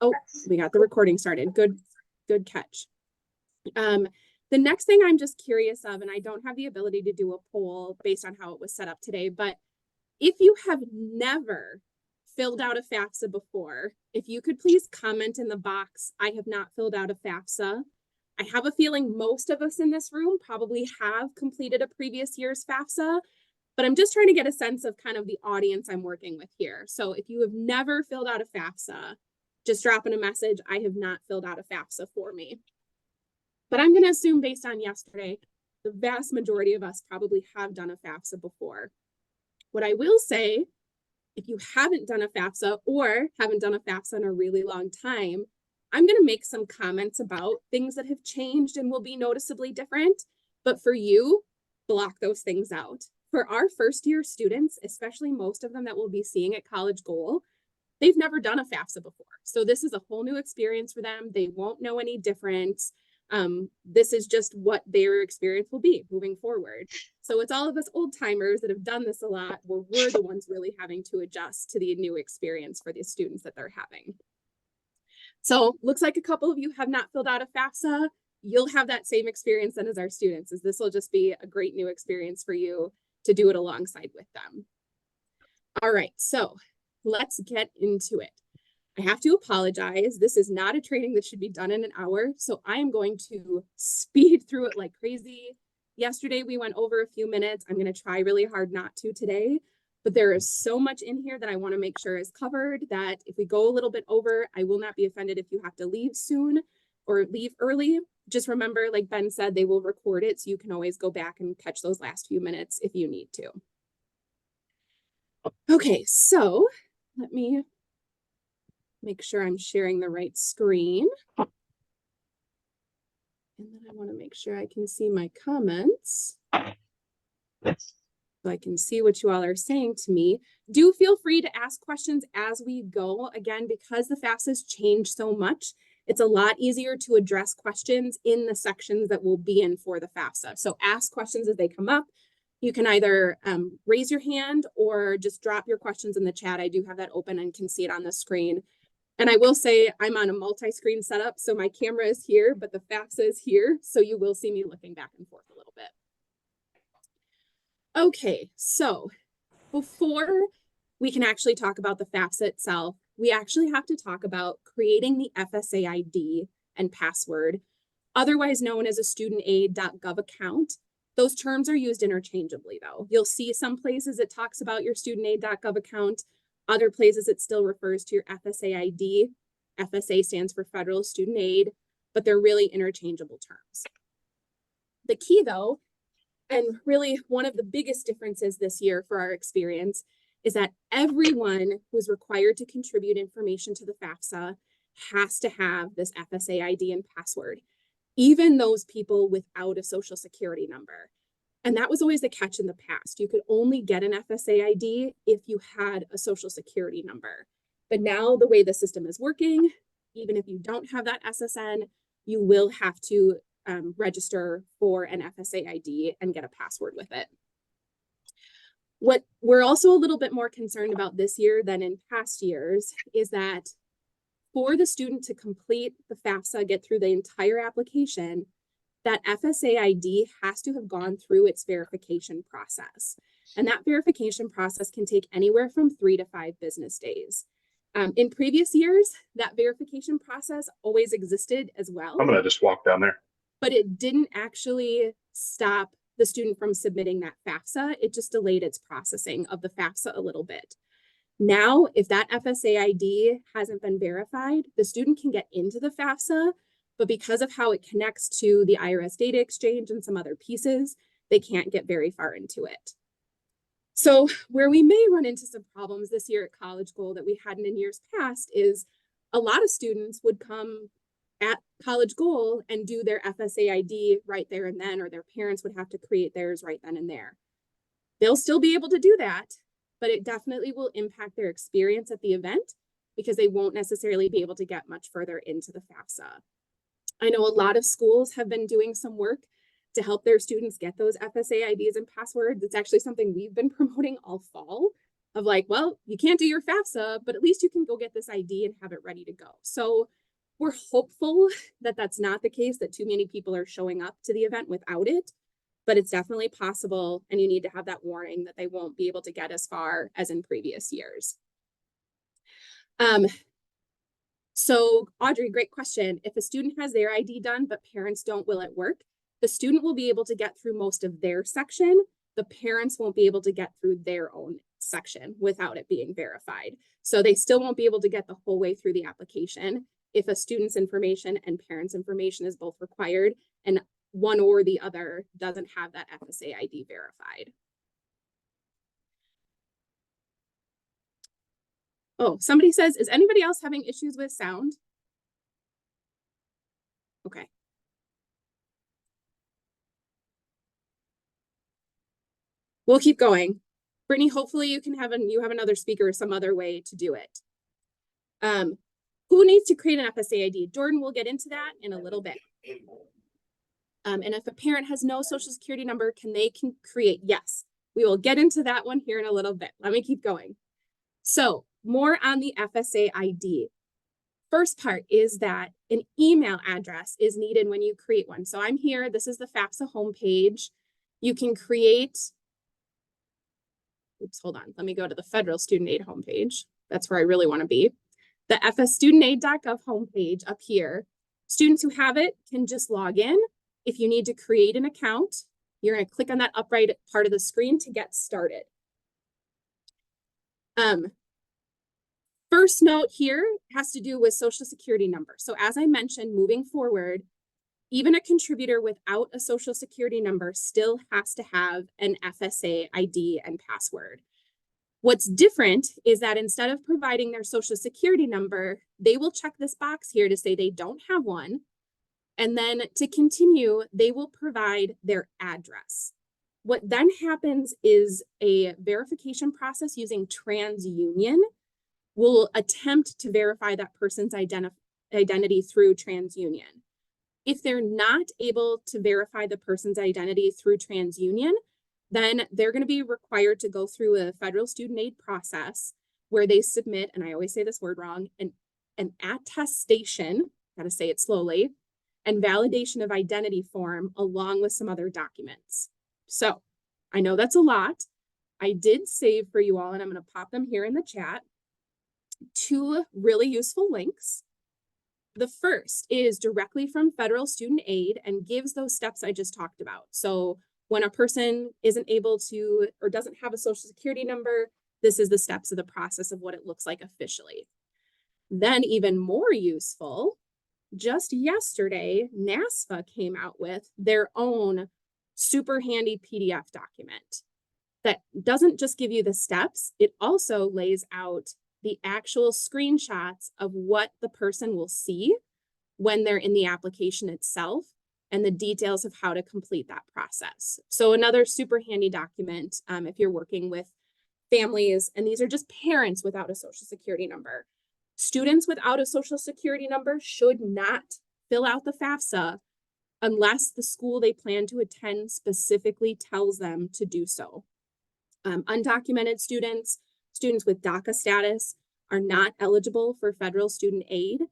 Oh, we got the recording started. Good catch. The next thing I'm just curious of, and I don't have the ability to do a poll based on how it was set up today, but if you have never filled out a FAFSA before, if you could please comment in the box, I have not filled out a FAFSA. I have a feeling most of us in this room probably have completed a previous year's FAFSA, but I'm just trying to get a sense of kind of the audience I'm working with here. So if you have never filled out a FAFSA, just drop in a message, I have not filled out a FAFSA for me. But I'm going to assume based on yesterday, the vast majority of us probably have done a FAFSA before. What I will say, if you haven't done a FAFSA or haven't done a FAFSA in a really long time, I'm going to make some comments about things that have changed and will be noticeably different. But for you, block those things out. For our first year students, especially most of them that we'll be seeing at College Goal, they've never done a FAFSA before. So this is a whole new experience for them. They won't know any different. This is just what their experience will be moving forward. So it's all of us old timers that have done this a lot, where we're the ones really having to adjust to the new experience for the students that they're having. So looks like a couple of you have not filled out a FAFSA. You'll have that same experience then as our students, as this will just be a great new experience for you to do it alongside with them. All right, so let's get into it. I have to apologize. This is not a training that should be done in an hour, so I am going to speed through it like crazy. Yesterday, we went over a few minutes. I'm going to try really hard not to today, but there is so much in here that I want to make sure is covered that if we go a little bit over, I will not be offended if you have to leave soon or leave early. Just remember, like Ben said, they will record it, so you can always go back and catch those last few minutes if you need to. Okay, so let me make sure I'm sharing the right screen. And then I want to make sure I can see my comments. So I can see what you all are saying to me. Do feel free to ask questions as we go. Again, because the FAFSA's changed so much, it's a lot easier to address questions in the sections that we'll be in for the FAFSA. So ask questions as they come up. You can either raise your hand or just drop your questions in the chat. I do have that open and can see it on the screen. And I will say I'm on a multi-screen setup, so my camera is here, but the FAFSA is here, so you will see me looking back and forth a little bit. Okay, so before we can actually talk about the FAFSA itself, we actually have to talk about creating the FSA ID and password, otherwise known as a studentaid.gov account. Those terms are used interchangeably, though. You'll see some places it talks about your studentaid.gov account. Other places it still refers to your FSA ID. FSA stands for Federal Student Aid, but they're really interchangeable terms. The key, though, and really one of the biggest differences this year for our experience, is that everyone who's required to contribute information to the FAFSA has to have this FSA ID and password, even those people without a social security number. And that was always the catch in the past. You could only get an FSA ID if you had a social security number. But now the way the system is working, even if you don't have that SSN, you will have to register for an FSA ID and get a password with it. What we're also a little bit more concerned about this year than in past years is that for the student to complete the FAFSA, get through the entire application, that FSA ID has to have gone through its verification process. And that verification process can take anywhere from 3 to 5 business days. In previous years, that verification process always existed as well. I'm gonna just walk down there. But it didn't actually stop the student from submitting that FAFSA. It just delayed its processing of the FAFSA a little bit. Now, if that FSA ID hasn't been verified, the student can get into the FAFSA, but because of how it connects to the IRS data exchange and some other pieces, they can't get very far into it. So where we may run into some problems this year at College Goal that we hadn't in years past is a lot of students would come at College Goal and do their FSA ID right there and then, or their parents would have to create theirs right then and there. They'll still be able to do that, but it definitely will impact their experience at the event because they won't necessarily be able to get much further into the FAFSA. I know a lot of schools have been doing some work to help their students get those FSA IDs and passwords. It's actually something we've been promoting all fall. of like, well, you can't do your FAFSA, but at least you can go get this ID and have it ready to go. So we're hopeful that that's not the case, that too many people are showing up to the event without it, but it's definitely possible. And you need to have that warning that they won't be able to get as far as in previous years. So Audrey, great question. If a student has their ID done, but parents don't, will it work? The student will be able to get through most of their section. The parents won't be able to get through their own section without it being verified. So they still won't be able to get the whole way through the application if a student's information and parents' information is both required and one or the other doesn't have that FSA ID verified. Oh, somebody says, is anybody else having issues with sound? Okay. We'll keep going. Brittany, hopefully you can have another speaker or some other way to do it. Who needs to create an FSA ID? Jordan will get into that in a little bit. And if a parent has no social security number, can create? Yes, we will get into that one here in a little bit. Let me keep going. So more on the FSA ID. First part is that an email address is needed when you create one. So I'm here, this is the FAFSA homepage. You can create, oops, hold on. Let me go to the Federal Student Aid homepage. That's where I really want to be. The fsstudentaid.gov homepage up here. Students who have it can just log in. If you need to create an account, you're going to click on that up right part of the screen to get started. First note here has to do with social security number. So as I mentioned, moving forward, even a contributor without a social security number still has to have an FSA ID and password. What's different is that instead of providing their social security number, they will check this box here to say they don't have one. And then to continue, they will provide their address. What then happens is a verification process using TransUnion will attempt to verify that person's identity through TransUnion. If they're not able to verify the person's identity through TransUnion, then they're going to be required to go through a federal student aid process where they submit, and I always say this word wrong, an attestation, gotta say it slowly, and validation of identity form along with some other documents. So I know that's a lot. I did save for you all, and I'm going to pop them here in the chat. 2 really useful links. The first is directly from Federal Student Aid and gives those steps I just talked about. So when a person isn't able to or doesn't have a social security number, this is the steps of the process of what it looks like officially. Then even more useful, just yesterday, NASFA came out with their own super handy PDF document that doesn't just give you the steps, it also lays out the actual screenshots of what the person will see when they're in the application itself and the details of how to complete that process. So another super handy document if you're working with families, and these are just parents without a social security number. Students without a social security number should not fill out the FAFSA unless the school they plan to attend specifically tells them to do so. Undocumented students, students with DACA status are not eligible for federal student aid.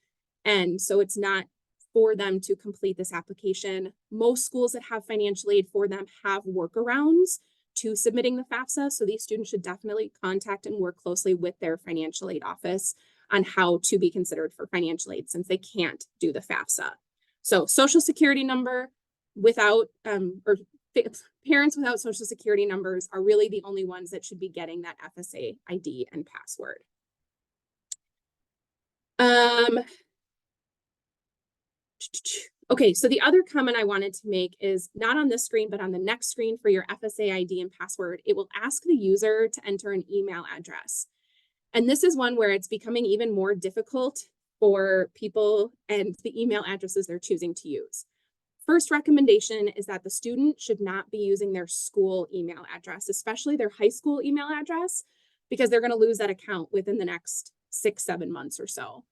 And so it's not for them to complete this application. Most schools that have financial aid for them have workarounds to submitting the FAFSA. So these students should definitely contact and work closely with their financial aid office on how to be considered for financial aid since they can't do the FAFSA. So social security number without, or parents without social security numbers are really the only ones that should be getting that FSA ID and password. Okay, so the other comment I wanted to make is not on this screen, but on the next screen for your FSA ID and password, it will ask the user to enter an email address. And this is one where it's becoming even more difficult for people and the email addresses they're choosing to use. First recommendation is that the student should not be using their school email address, especially their high school email address, because they're going to lose that account within the next 6-7 months or so.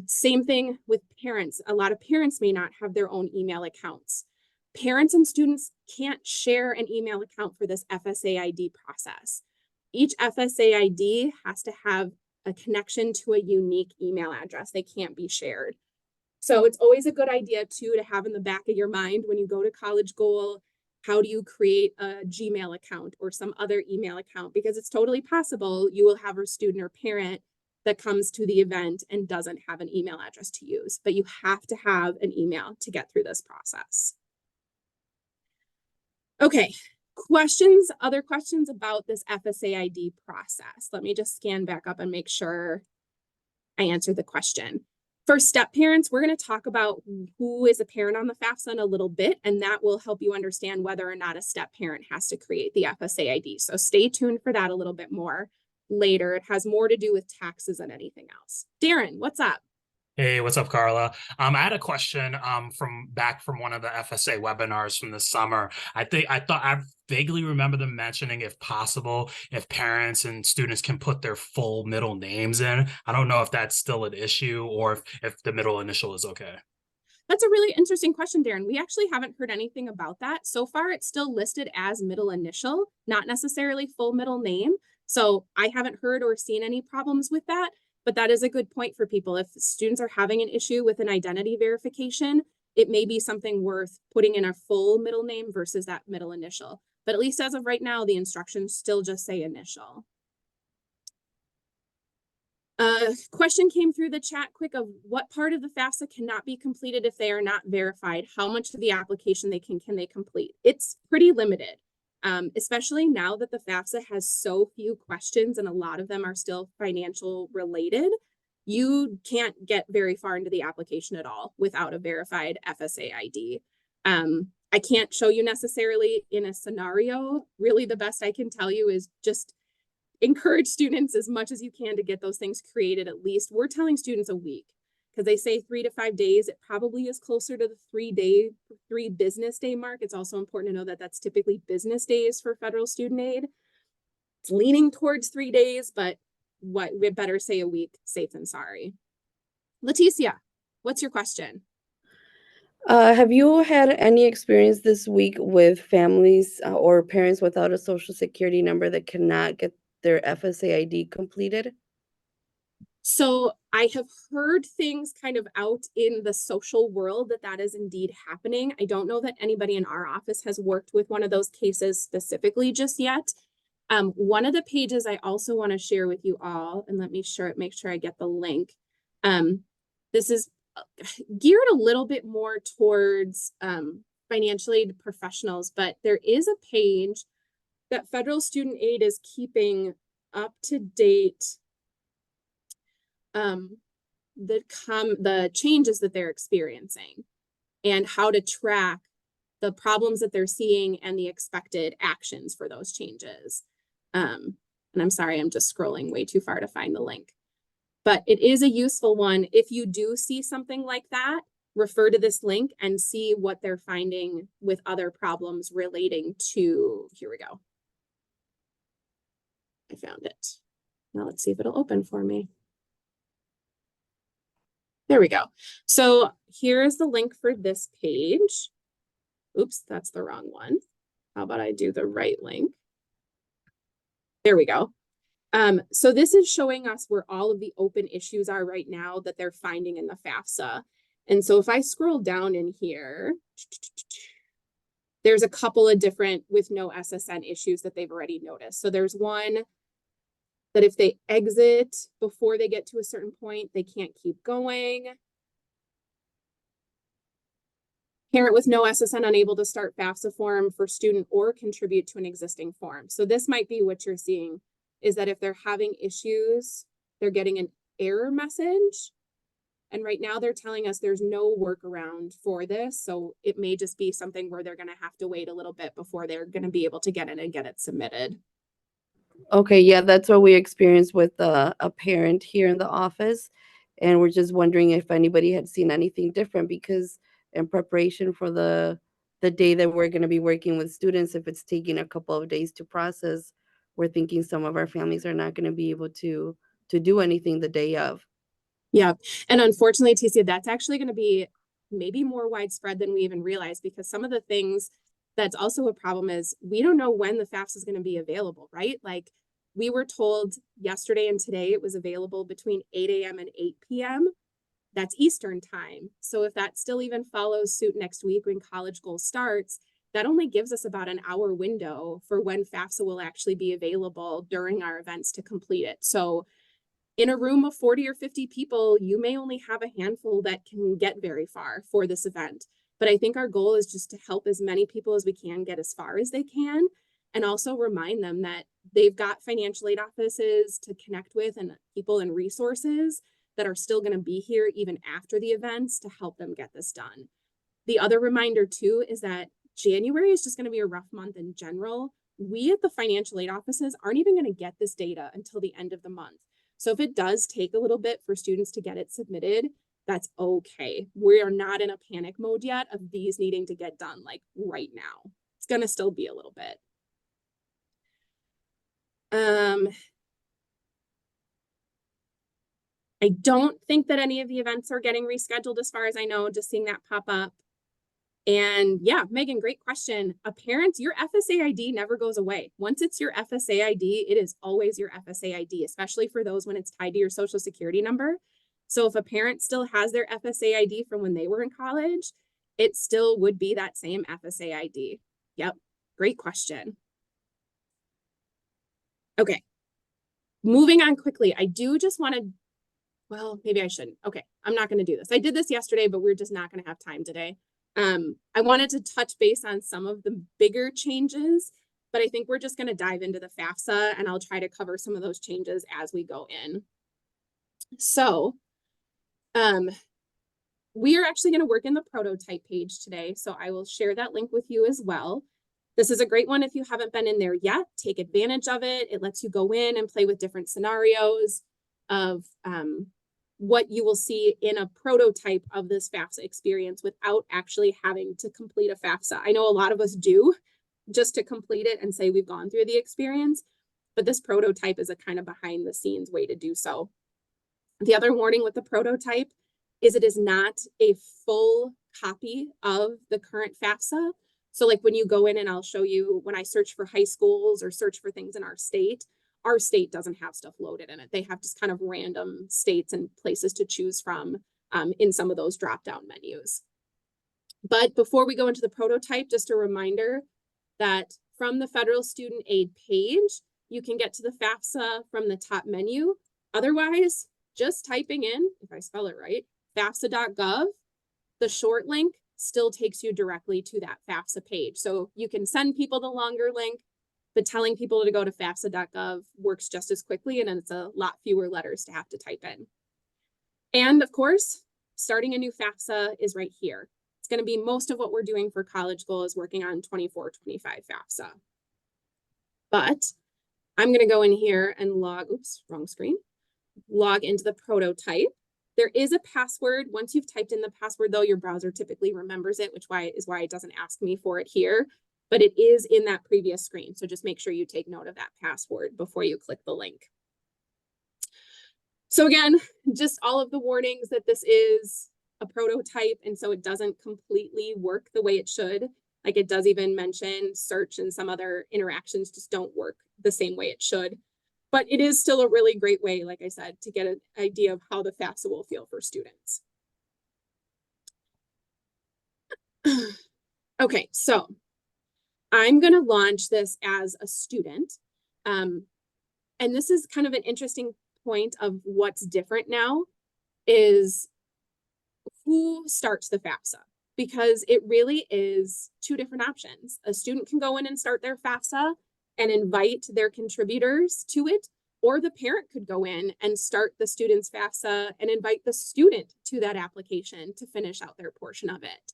Same thing with parents. A lot of parents may not have their own email accounts. Parents and students can't share an email account for this FSA ID process. each FSA ID has to have a connection to a unique email address. They can't be shared. So it's always a good idea too to have in the back of your mind when you go to College Goal, how do you create a Gmail account or some other email account? Because it's totally possible you will have a student or parent that comes to the event and doesn't have an email address to use, but you have to have an email to get through this process. Okay, other questions about this FSA ID process? Let me just scan back up and make sure I answered the question. For step parents, we're going to talk about who is a parent on the FAFSA in a little bit, and that will help you understand whether or not a step parent has to create the FSA ID. So stay tuned for that a little bit more later. It has more to do with taxes than anything else. Darren, what's up? Hey, what's up, Carla? I had a question from one of the FSA webinars from this summer. I vaguely remember them mentioning, if possible, if parents and students can put their full middle names in. I don't know if that's still an issue or if the middle initial is okay. That's a really interesting question, Darren. We actually haven't heard anything about that. So far, it's still listed as middle initial, not necessarily full middle name. So I haven't heard or seen any problems with that. But that is a good point for people. If students are having an issue with an identity verification, it may be something worth putting in a full middle name versus that middle initial. But at least as of right now, the instructions still just say initial. Question came through the chat quick of what part of the FAFSA cannot be completed if they are not verified? How much of the application can they complete? It's pretty limited, especially now that the FAFSA has so few questions and a lot of them are still financial related. You can't get very far into the application at all without a verified FSA ID. I can't show you necessarily in a scenario. Really, the best I can tell you is just encourage students as much as you can to get those things created. At least we're telling students a week because they say 3 to 5 days. It probably is closer to the 3 business day mark. It's also important to know that that's typically business days for federal student aid. It's leaning towards 3 days, but we better say a week, safe than sorry. Leticia, what's your question? Have you had any experience this week with families or parents without a social security number that cannot get their FSA ID completed? So I have heard things kind of out in the social world that is indeed happening. I don't know that anybody in our office has worked with one of those cases specifically just yet. One of the pages I also want to share with you all, and let me make sure I get the link. This is geared a little bit more towards financial aid professionals, but there is a page that federal student aid is keeping up to date the changes that they're experiencing and how to track the problems that they're seeing and the expected actions for those changes. And I'm sorry, I'm just scrolling way too far to find the link. But it is a useful one. If you do see something like that, refer to this link and see what they're finding with other problems relating to, here we go. I found it. Now let's see if it'll open for me. There we go. So here's the link for this page. Oops, that's the wrong one. How about I do the right link? There we go. So this is showing us where all of the open issues are right now that they're finding in the FAFSA. And so if I scroll down in here, there's a couple of different with no SSN issues that they've already noticed. So there's one that if they exit before they get to a certain point, they can't keep going. Parent with no SSN unable to start FAFSA form for student or contribute to an existing form. So this might be what you're seeing, is that if they're having issues, they're getting an error message. And right now they're telling us there's no workaround for this. So it may just be something where they're going to have to wait a little bit before they're going to be able to get in and get it submitted. Okay, yeah, that's what we experienced with a parent here in the office. And we're just wondering if anybody had seen anything different, because in preparation for the day that we're going to be working with students, if it's taking a couple of days to process, we're thinking some of our families are not going to be able to do anything the day of. Yeah. And unfortunately, Ticia, that's actually going to be maybe more widespread than we even realize, because some of the things that's also a problem is we don't know when the FAFSA is going to be available, right? Like We were told yesterday and today it was available between 8 a.m. and 8 p.m. That's Eastern time. So if that still even follows suit next week when College Goal starts, that only gives us about an hour window for when FAFSA will actually be available during our events to complete it. So in a room of 40 or 50 people, you may only have a handful that can get very far for this event. But I think our goal is just to help as many people as we can get as far as they can, and also remind them that they've got financial aid offices to connect with and people and resources that are still going to be here even after the events to help them get this done. The other reminder too is that January is just going to be a rough month in general. We at the financial aid offices aren't even going to get this data until the end of the month. So if it does take a little bit for students to get it submitted, that's okay. We are not in a panic mode yet of these needing to get done like right now. It's going to still be a little bit. I don't think that any of the events are getting rescheduled as far as I know, just seeing that pop up. And yeah, Megan, great question. Parents, your FSA ID never goes away. Once it's your FSA ID, it is always your FSA ID, especially for those when it's tied to your social security number. So if a parent still has their FSA ID from when they were in college, it still would be that same FSA ID. Yep, great question. Okay, moving on quickly. I do just want to, well, maybe I shouldn't. Okay, I'm not going to do this. I did this yesterday, but we're just not going to have time today. I wanted to touch base on some of the bigger changes, but I think we're just going to dive into the FAFSA and I'll try to cover some of those changes as we go in. So, we are actually going to work in the prototype page today. So I will share that link with you as well. This is a great one if you haven't been in there yet. Take advantage of it. It lets you go in and play with different scenarios of what you will see in a prototype of this FAFSA experience without actually having to complete a FAFSA. I know a lot of us do just to complete it and say we've gone through the experience, but this prototype is a kind of behind the scenes way to do so. The other warning with the prototype is it is not a full copy of the current FAFSA. So like when you go in and I'll show you when I search for high schools or search for things in our state doesn't have stuff loaded in it. They have just kind of random states and places to choose from in some of those drop-down menus. But before we go into the prototype, just a reminder that from the Federal Student Aid page, you can get to the FAFSA from the top menu. Otherwise, just typing in, if I spell it right, FAFSA.gov, the short link still takes you directly to that FAFSA page. So you can send people the longer link, but telling people to go to FAFSA.gov works just as quickly, and it's a lot fewer letters to have to type in. And of course, starting a new FAFSA is right here. It's going to be most of what we're doing for College Goal is working on 24-25 FAFSA. But I'm going to go in here and log, oops, wrong screen, log into the prototype. There is a password. Once you've typed in the password, though, your browser typically remembers it, which is why it doesn't ask me for it here. But it is in that previous screen. So just make sure you take note of that password before you click the link. So again, just all of the warnings that this is a prototype, and so it doesn't completely work the way it should. Like it does even mention search and some other interactions just don't work the same way it should. But it is still a really great way, like I said, to get an idea of how the FAFSA will feel for students. Okay, so I'm going to launch this as a student. And this is kind of an interesting point of what's different now is who starts the FAFSA, because it really is two different options. A student can go in and start their FAFSA and invite their contributors to it, or the parent could go in and start the student's FAFSA and invite the student to that application to finish out their portion of it.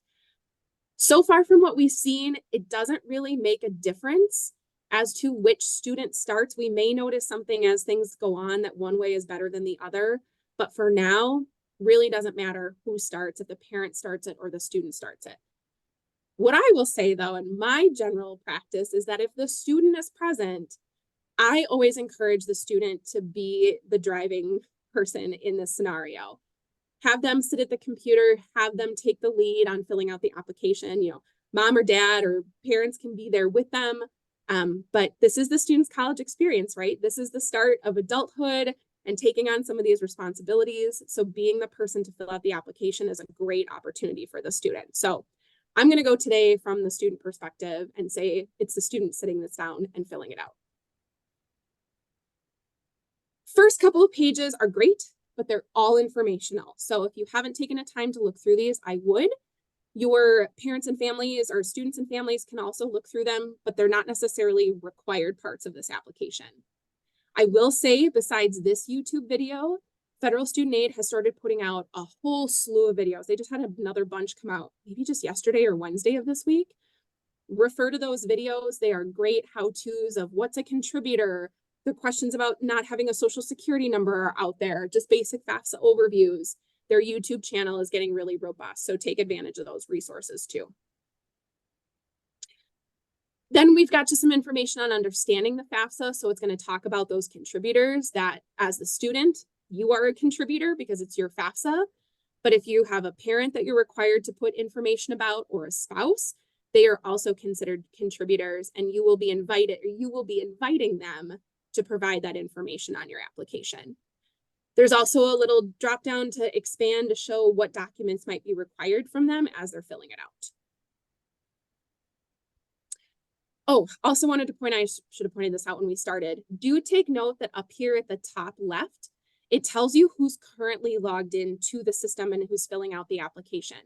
So far from what we've seen, it doesn't really make a difference as to which student starts. We may notice something as things go on that one way is better than the other, but for now, really doesn't matter who starts, if the parent starts it or the student starts it. What I will say though, in my general practice is that if the student is present, I always encourage the student to be the driving person in this scenario. Have them sit at the computer, have them take the lead on filling out the application. You know, mom or dad or parents can be there with them. But this is the student's college experience, right? This is the start of adulthood and taking on some of these responsibilities. So being the person to fill out the application is a great opportunity for the student. So I'm going to go today from the student perspective and say it's the student sitting this down and filling it out. First couple of pages are great, but they're all informational. So if you haven't taken a time to look through these, I would. Your parents and families or students and families can also look through them, but they're not necessarily required parts of this application. I will say, besides this YouTube video, Federal Student Aid has started putting out a whole slew of videos. They just had another bunch come out, maybe just yesterday or Wednesday of this week. Refer to those videos. They are great how-tos of what's a contributor. The questions about not having a social security number are out there, just basic FAFSA overviews. Their YouTube channel is getting really robust, so take advantage of those resources too. Then we've got just some information on understanding the FAFSA. So it's going to talk about those contributors that as the student, you are a contributor because it's your FAFSA. But if you have a parent that you're required to put information about or a spouse, they are also considered contributors, and you will be invited, or you will be inviting them to provide that information on your application. There's also a little drop down to expand to show what documents might be required from them as they're filling it out. Oh, also wanted to point, I should have pointed this out when we started. Do take note that up here at the top left, it tells you who's currently logged in to the system and who's filling out the application.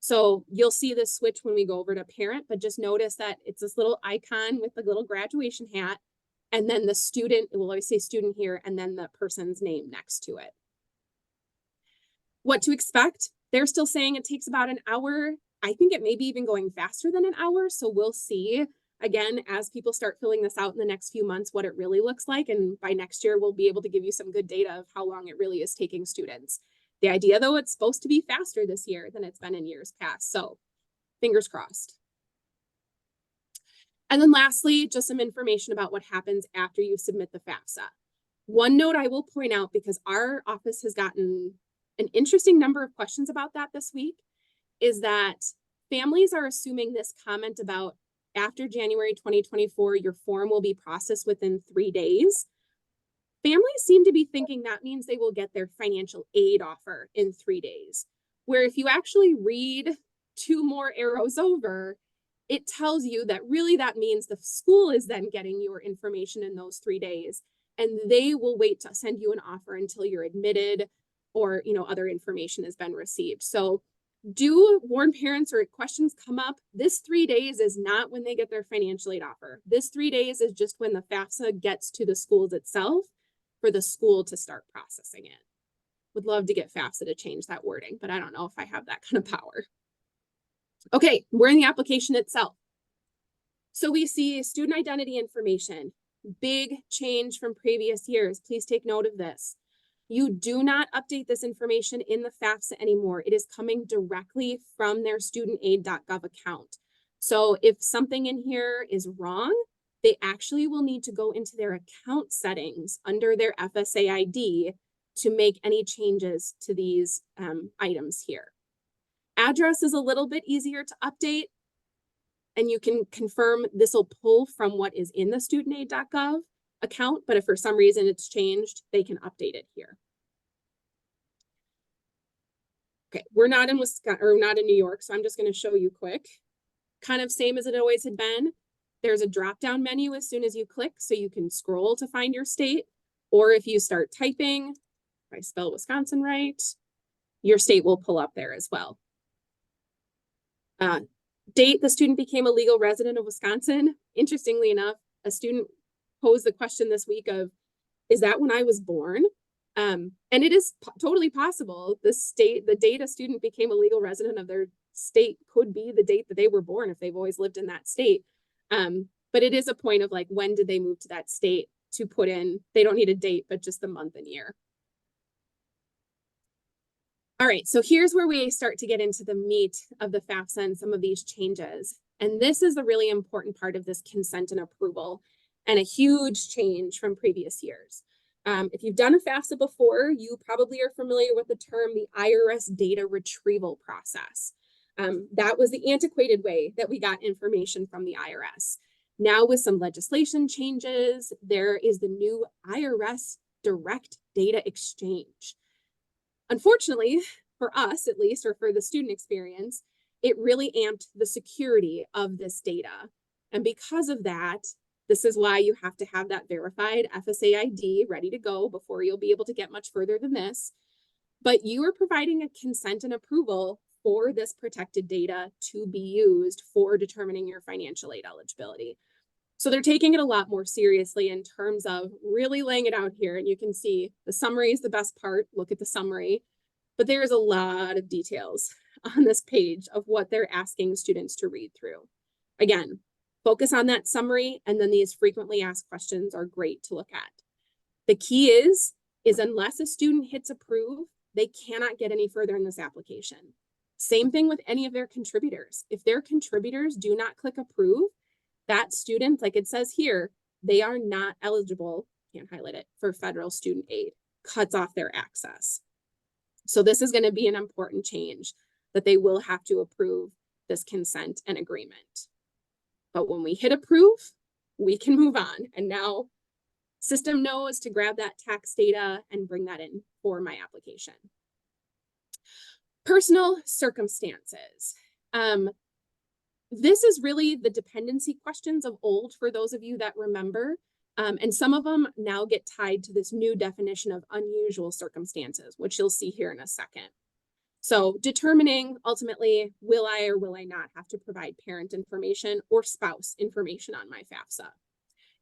So you'll see this switch when we go over to parent, but just notice that it's this little icon with the little graduation hat, and then the student, it will always say student here, and then the person's name next to it. What to expect? They're still saying it takes about an hour. I think it may be even going faster than an hour, so we'll see. Again, as people start filling this out in the next few months, what it really looks like. And by next year, we'll be able to give you some good data of how long it really is taking students. The idea, though, it's supposed to be faster this year than it's been in years past. So fingers crossed. And then lastly, just some information about what happens after you submit the FAFSA. One note I will point out, because our office has gotten an interesting number of questions about that this week, is that families are assuming this comment about after January 2024, your form will be processed within 3 days. Families seem to be thinking that means they will get their financial aid offer in 3 days, where if you actually read 2 more arrows over, it tells you that really that means the school is then getting your information in those 3 days, and they will wait to send you an offer until you're admitted or, you know, other information has been received. So do warn parents, or questions come up. This 3 days is not when they get their financial aid offer. This 3 days is just when the FAFSA gets to the schools itself for the school to start processing it. Would love to get FAFSA to change that wording, but I don't know if I have that kind of power. Okay, we're in the application itself. So we see student identity information, big change from previous years. Please take note of this. You do not update this information in the FAFSA anymore. It is coming directly from their studentaid.gov account. So if something in here is wrong, they actually will need to go into their account settings under their FSA ID to make any changes to these items here. Address is a little bit easier to update, and you can confirm this will pull from what is in the studentaid.gov account, but if for some reason it's changed, they can update it here. Okay, we're not in Wisconsin, or not in New York, so I'm just going to show you quick. Kind of same as it always had been. There's a drop-down menu as soon as you click, so you can scroll to find your state, or if you start typing, if I spell Wisconsin right, your state will pull up there as well. Date the student became a legal resident of Wisconsin. Interestingly enough, a student posed the question this week of, is that when I was born? And it is totally possible. The date a student became a legal resident of their state could be the date that they were born if they've always lived in that state. But it is a point of like, when did they move to that state to put in, they don't need a date, but just the month and year. All right, so here's where we start to get into the meat of the FAFSA and some of these changes. And this is the really important part of this consent and approval, and a huge change from previous years. If you've done a FAFSA before, you probably are familiar with the term the IRS data retrieval process. That was the antiquated way that we got information from the IRS. Now with some legislation changes, there is the new IRS direct data exchange. Unfortunately, for us at least, or for the student experience, it really amped the security of this data. And because of that, this is why you have to have that verified FSA ID ready to go before you'll be able to get much further than this. But you are providing a consent and approval for this protected data to be used for determining your financial aid eligibility. So they're taking it a lot more seriously in terms of really laying it out here. And you can see the summary is the best part. Look at the summary. But there's a lot of details on this page of what they're asking students to read through. Again, focus on that summary, and then these frequently asked questions are great to look at. The key is unless a student hits approve, they cannot get any further in this application. Same thing with any of their contributors. If their contributors do not click approve, that student, like it says here, they are not eligible, can't highlight it, for federal student aid, cuts off their access. So this is going to be an important change, that they will have to approve this consent and agreement. But when we hit approve, we can move on. And now system knows to grab that tax data and bring that in for my application. Personal circumstances. This is really the dependency questions of old for those of you that remember. And some of them now get tied to this new definition of unusual circumstances, which you'll see here in a second. So determining ultimately, will I or will I not have to provide parent information or spouse information on my FAFSA?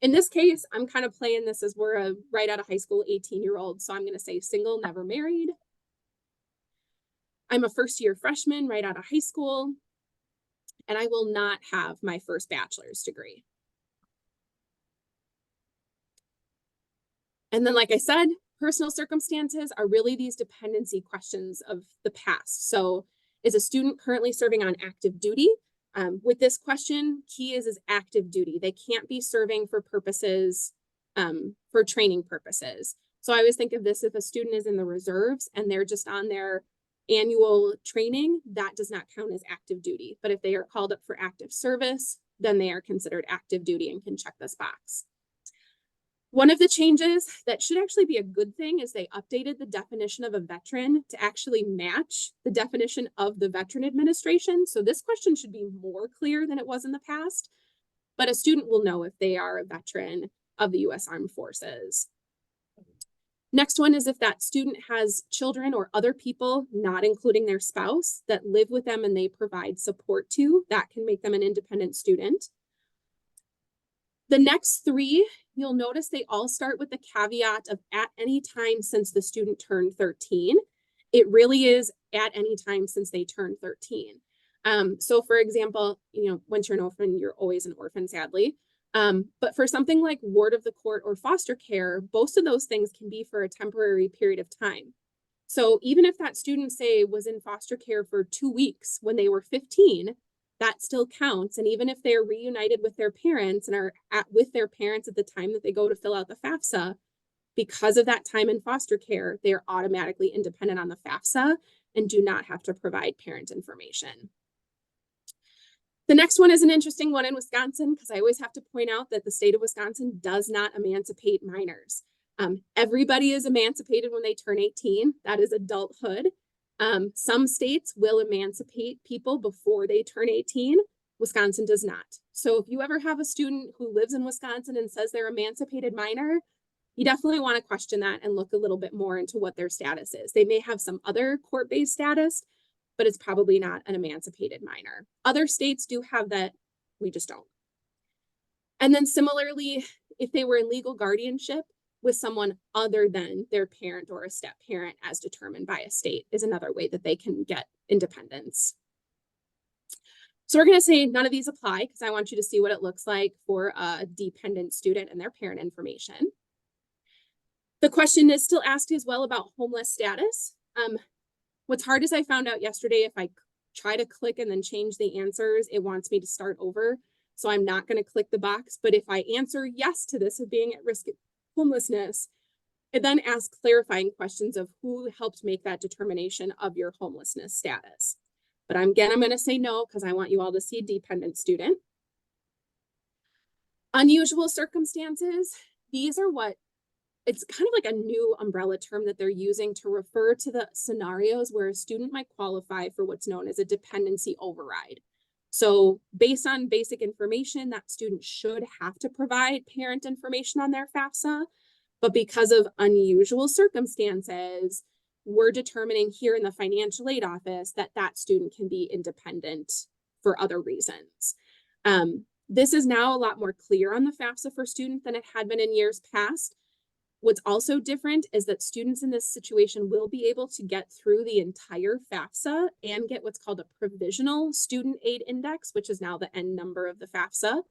In this case, I'm kind of playing this as we're a right out of high school 18-year-old. So I'm going to say single, never married. I'm a first-year freshman right out of high school, and I will not have my first bachelor's degree. And then, like I said, personal circumstances are really these dependency questions of the past. So is a student currently serving on active duty? With this question, key is active duty. They can't be serving for purposes, for training purposes. So I always think of this, if a student is in the reserves and they're just on their annual training, that does not count as active duty. But if they are called up for active service, then they are considered active duty and can check this box. One of the changes that should actually be a good thing is they updated the definition of a veteran to actually match the definition of the Veteran Administration. So this question should be more clear than it was in the past, but a student will know if they are a veteran of the U.S. Armed Forces. Next one is if that student has children or other people, not including their spouse, that live with them and they provide support to, that can make them an independent student. The next three, you'll notice they all start with the caveat of at any time since the student turned 13. It really is at any time since they turned 13. So for example, once you're an orphan, you're always an orphan, sadly. But for something like ward of the court or foster care, both of those things can be for a temporary period of time. So even if that student, say, was in foster care for 2 weeks when they were 15, that still counts. And even if they're reunited with their parents and are with their parents at the time that they go to fill out the FAFSA, because of that time in foster care, they are automatically independent on the FAFSA and do not have to provide parent information. The next one is an interesting one in Wisconsin, because I always have to point out that the state of Wisconsin does not emancipate minors. Everybody is emancipated when they turn 18. That is adulthood. Some states will emancipate people before they turn 18. Wisconsin does not. So if you ever have a student who lives in Wisconsin and says they're emancipated minor, you definitely want to question that and look a little bit more into what their status is. They may have some other court-based status, but it's probably not an emancipated minor. Other states do have that, we just don't. And then similarly, if they were in legal guardianship with someone other than their parent or a step parent as determined by a state is another way that they can get independence. So we're going to say none of these apply because I want you to see what it looks like for a dependent student and their parent information. The question is still asked as well about homeless status. What's hard is I found out yesterday, if I try to click and then change the answers, it wants me to start over. So I'm not going to click the box. But if I answer yes to this of being at risk of homelessness, it then asks clarifying questions of who helped make that determination of your homelessness status. But I'm going to say no because I want you all to see dependent student. Unusual circumstances, these are what, it's kind of like a new umbrella term that they're using to refer to the scenarios where a student might qualify for what's known as a dependency override. So based on basic information, that student should have to provide parent information on their FAFSA, but because of unusual circumstances, we're determining here in the financial aid office that that student can be independent for other reasons. This is now a lot more clear on the FAFSA for students than it had been in years past. What's also different is that students in this situation will be able to get through the entire FAFSA and get what's called a provisional student aid index, which is now the end number of the FAFSA,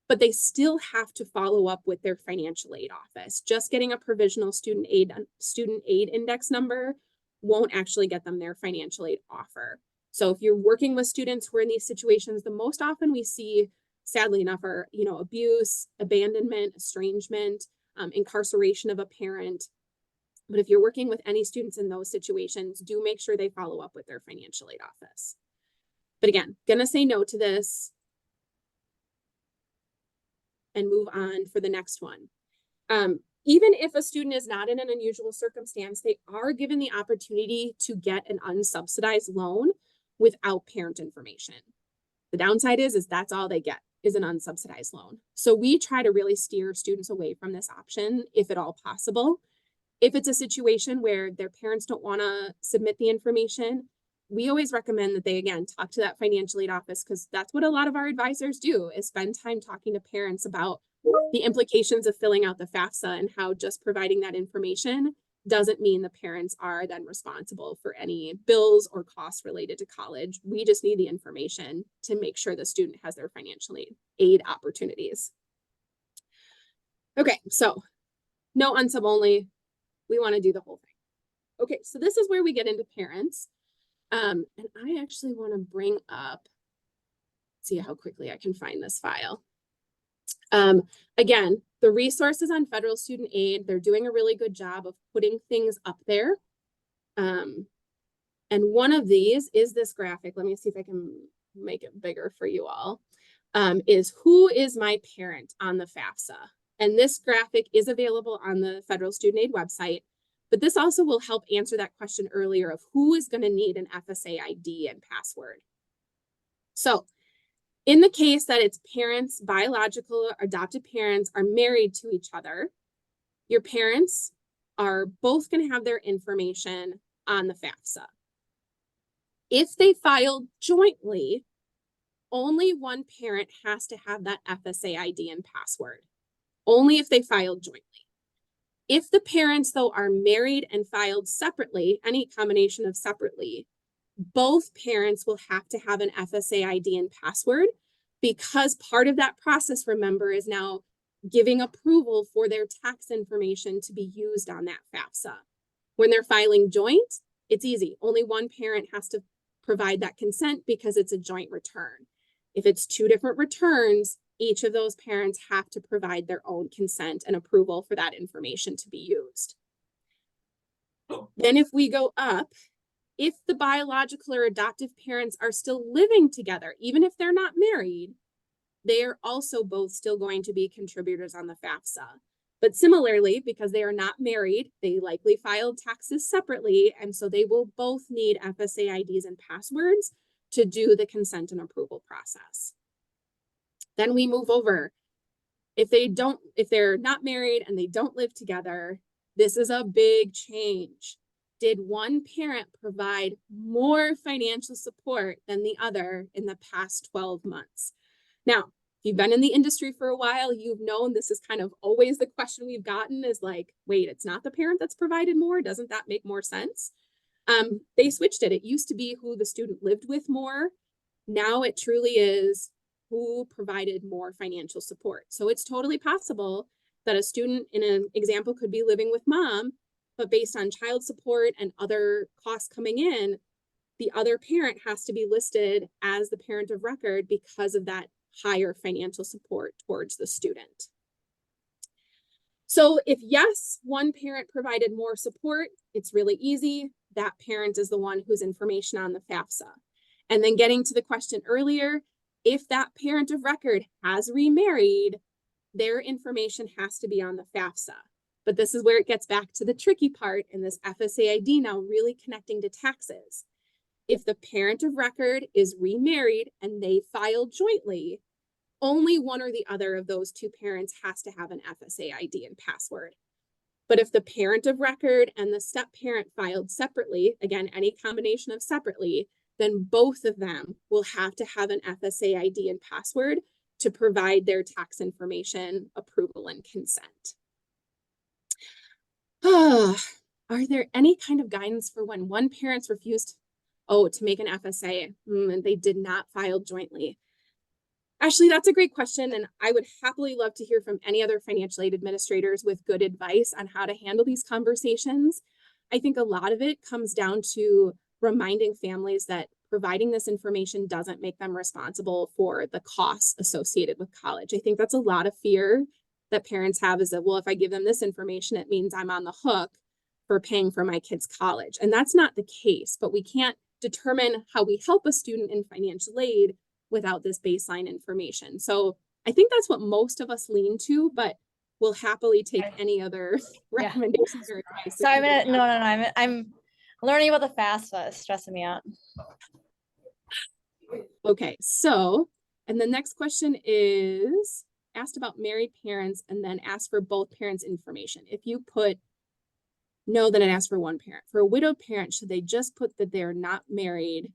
but they still have to follow up with their financial aid office. Just getting a provisional student aid index number won't actually get them their financial aid offer. So if you're working with students who are in these situations, the most often we see, sadly enough, are, abuse, abandonment, estrangement, incarceration of a parent. But if you're working with any students in those situations, do make sure they follow up with their financial aid office. But again, gonna say no to this and move on for the next one. Even if a student is not in an unusual circumstance, they are given the opportunity to get an unsubsidized loan without parent information. The downside is that's all they get is an unsubsidized loan. So we try to really steer students away from this option if at all possible. If it's a situation where their parents don't want to submit the information, we always recommend that they, again, talk to that financial aid office, because that's what a lot of our advisors do, is spend time talking to parents about the implications of filling out the FAFSA and how just providing that information doesn't mean the parents are then responsible for any bills or costs related to college. We just need the information to make sure the student has their financial aid opportunities. Okay, so no unsub only. We want to do the whole thing. Okay, so this is where we get into parents. And I actually want to bring up, see how quickly I can find this file. Again, the resources on federal student aid, they're doing a really good job of putting things up there. And one of these is this graphic. Let me see if I can make it bigger for you all. Is who is my parent on the FAFSA? And this graphic is available on the federal student aid website, but this also will help answer that question earlier of who is going to need an FSA ID and password. So in the case that its parents, biological or adopted parents, are married to each other, your parents are both going to have their information on the FAFSA. If they filed jointly, only one parent has to have that FSA ID and password, only if they filed jointly. If the parents, though, are married and filed separately, any combination of separately, both parents will have to have an FSA ID and password, because part of that process, remember, is now giving approval for their tax information to be used on that FAFSA. When they're filing joint, it's easy. Only one parent has to provide that consent because it's a joint return. If it's two different returns, each of those parents have to provide their own consent and approval for that information to be used. Then if we go up, if the biological or adoptive parents are still living together, even if they're not married, they are also both still going to be contributors on the FAFSA. But similarly, because they are not married, they likely filed taxes separately, and so they will both need FSA IDs and passwords to do the consent and approval process. Then we move over. If they're not married and they don't live together, this is a big change. Did one parent provide more financial support than the other in the past 12 months? Now, if you've been in the industry for a while, you've known this is kind of always the question we've gotten is like, wait, it's not the parent that's provided more? Doesn't that make more sense? They switched it. It used to be who the student lived with more. Now it truly is who provided more financial support. So it's totally possible that a student in an example could be living with mom, but based on child support and other costs coming in, the other parent has to be listed as the parent of record because of that higher financial support towards the student. So if yes, one parent provided more support, it's really easy. That parent is the one whose information on the FAFSA. And then getting to the question earlier, if that parent of record has remarried, their information has to be on the FAFSA. But this is where it gets back to the tricky part in this FSA ID now really connecting to taxes. If the parent of record is remarried and they file jointly, only one or the other of those two parents has to have an FSA ID and password. But if the parent of record and the step parent filed separately, again, any combination of separately, then both of them will have to have an FSA ID and password to provide their tax information, approval, and consent. Are there any kind of guidance for when one parent's refused to make an FSA and they did not file jointly? Ashley, that's a great question, and I would happily love to hear from any other financial aid administrators with good advice on how to handle these conversations. I think a lot of it comes down to reminding families that providing this information doesn't make them responsible for the costs associated with college. I think that's a lot of fear that parents have, is that, well, if I give them this information, it means I'm on the hook for paying for my kid's college. And that's not the case, but we can't determine how we help a student in financial aid without this baseline information. So I think that's what most of us lean to, but we'll happily take any other recommendations or advice. So I'm learning about the FAFSA. It's stressing me out. Okay, so, and the next question is asked about married parents and then asked for both parents' information. If you put no, then it asks for one parent. For a widowed parent, should they just put that they're not married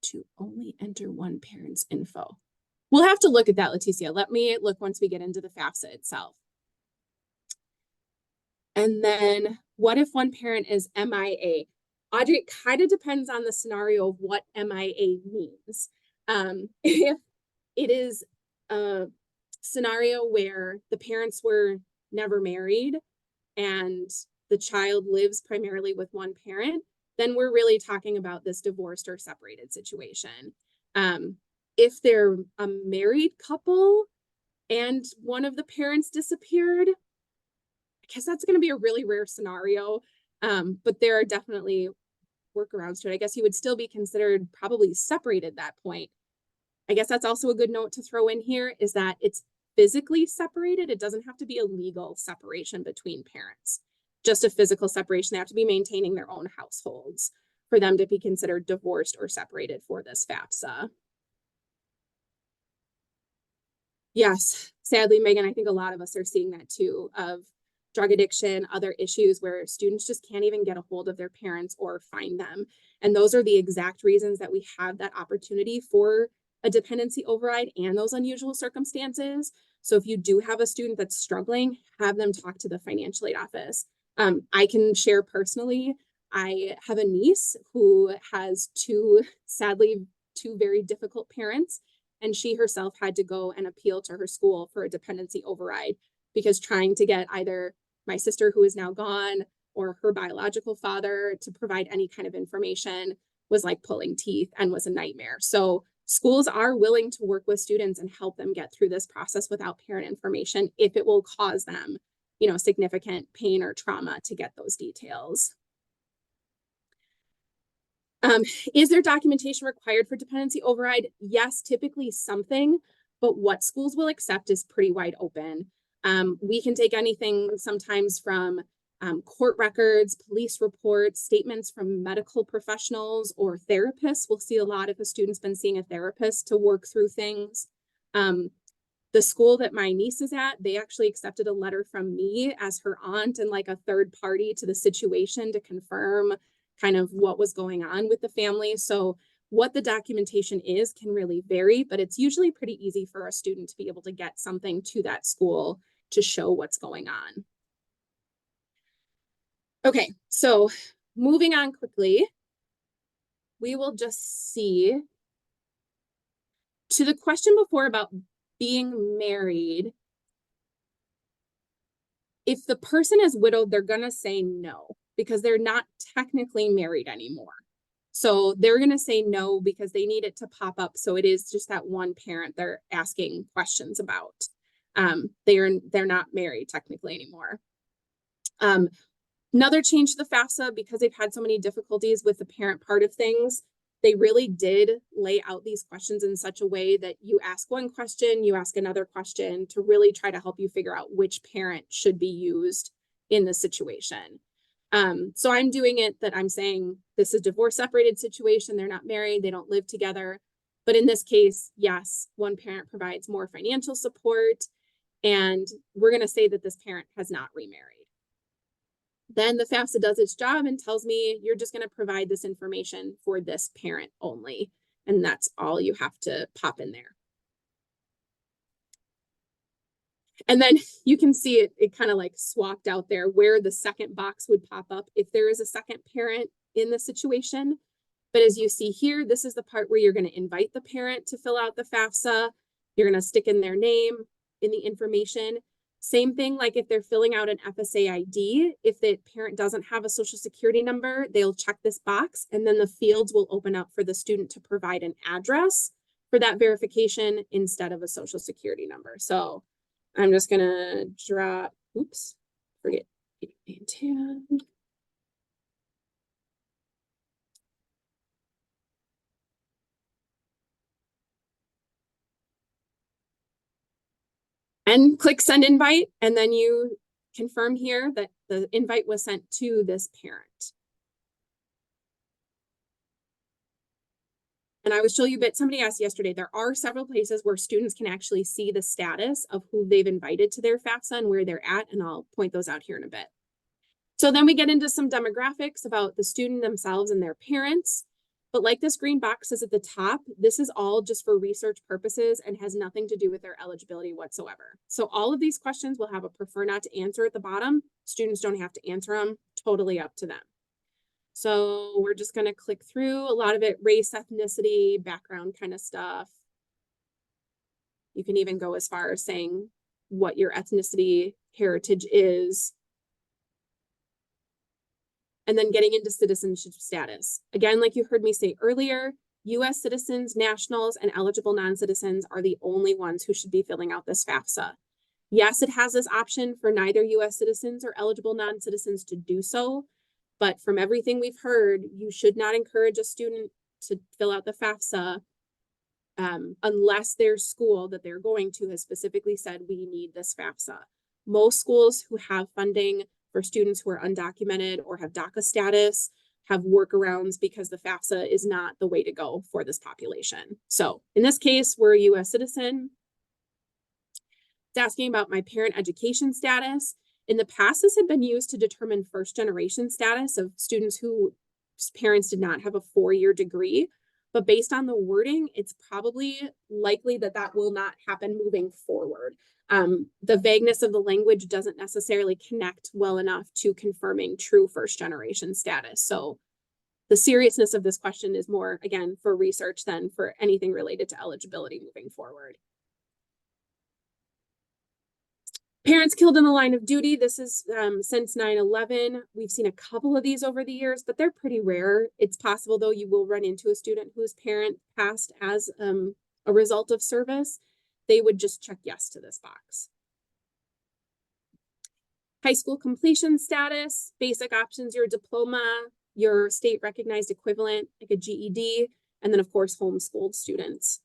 to only enter one parent's info? We'll have to look at that, Leticia. Let me look once we get into the FAFSA itself. And then what if one parent is MIA? Audrey, it kind of depends on the scenario of what MIA means. If it is a scenario where the parents were never married and the child lives primarily with one parent, then we're really talking about this divorced or separated situation. If they're a married couple and one of the parents disappeared, I guess that's going to be a really rare scenario, but there are definitely workarounds to it. I guess he would still be considered probably separated at that point. I guess that's also a good note to throw in here, is that it's physically separated. It doesn't have to be a legal separation between parents, just a physical separation. They have to be maintaining their own households for them to be considered divorced or separated for this FAFSA. Yes, sadly, Megan, I think a lot of us are seeing that too, of drug addiction, other issues where students just can't even get a hold of their parents or find them. And those are the exact reasons that we have that opportunity for a dependency override and those unusual circumstances. So if you do have a student that's struggling, have them talk to the financial aid office. I can share personally, I have a niece who has sadly, two very difficult parents, and she herself had to go and appeal to her school for a dependency override because trying to get either my sister, who is now gone, or her biological father to provide any kind of information was like pulling teeth and was a nightmare. So schools are willing to work with students and help them get through this process without parent information if it will cause them, significant pain or trauma to get those details. Is there documentation required for dependency override? Yes, typically something, but what schools will accept is pretty wide open. We can take anything sometimes from court records, police reports, statements from medical professionals or therapists. We'll see a lot if a student's been seeing a therapist to work through things. The school that my niece is at, they actually accepted a letter from me as her aunt and like a third party to the situation to confirm kind of what was going on with the family. So what the documentation is can really vary, but it's usually pretty easy for a student to be able to get something to that school to show what's going on. Okay, so moving on quickly, we will just see to the question before about being married. If the person is widowed, they're going to say no because they're not technically married anymore. So they're going to say no because they need it to pop up. So it is just that one parent they're asking questions about. They're not married technically anymore. Another change to the FAFSA, because they've had so many difficulties with the parent part of things, They really did lay out these questions in such a way that you ask one question, you ask another question to really try to help you figure out which parent should be used in the situation. So I'm doing it that I'm saying this is a divorce separated situation. They're not married. They don't live together. But in this case, yes, one parent provides more financial support, and we're going to say that this parent has not remarried. Then the FAFSA does its job and tells me you're just going to provide this information for this parent only. And that's all you have to pop in there. And then you can see it kind of like swapped out there where the second box would pop up if there is a second parent in the situation. But as you see here, this is the part where you're going to invite the parent to fill out the FAFSA. You're going to stick in their name in the information. Same thing, like if they're filling out an FSA ID, if the parent doesn't have a social security number, they'll check this box, and then the fields will open up for the student to provide an address for that verification instead of a social security number. So I'm just gonna drop, oops, forget. And click send invite, and then you confirm here that the invite was sent to this parent. And I will show you a bit, somebody asked yesterday, there are several places where students can actually see the status of who they've invited to their FAFSA and where they're at, and I'll point those out here in a bit. So then we get into some demographics about the student themselves and their parents. But like this green box is at the top, this is all just for research purposes and has nothing to do with their eligibility whatsoever. So all of these questions will have a prefer not to answer at the bottom. Students don't have to answer them, totally up to them. So we're just going to click through a lot of it, race, ethnicity, background kind of stuff. You can even go as far as saying what your ethnicity heritage is. And then getting into citizenship status. Again, like you heard me say earlier, US citizens, nationals, and eligible non-citizens are the only ones who should be filling out this FAFSA. Yes, it has this option for neither US citizens or eligible non-citizens to do so, but from everything we've heard, you should not encourage a student to fill out the FAFSA unless their school that they're going to has specifically said, we need this FAFSA. Most schools who have funding for students who are undocumented or have DACA status have workarounds because the FAFSA is not the way to go for this population. So in this case, we're a US citizen. It's asking about my parent education status. In the past, this had been used to determine first generation status of students whose parents did not have a 4-year degree. But based on the wording, it's probably likely that that will not happen moving forward. The vagueness of the language doesn't necessarily connect well enough to confirming true first generation status. So the seriousness of this question is more, again, for research than for anything related to eligibility moving forward. Parents killed in the line of duty. This is since 9/11. We've seen a couple of these over the years, but they're pretty rare. It's possible, though, you will run into a student whose parent passed as a result of service. They would just check yes to this box. High school completion status, basic options, your diploma, your state recognized equivalent, like a GED, and then of course, homeschooled students.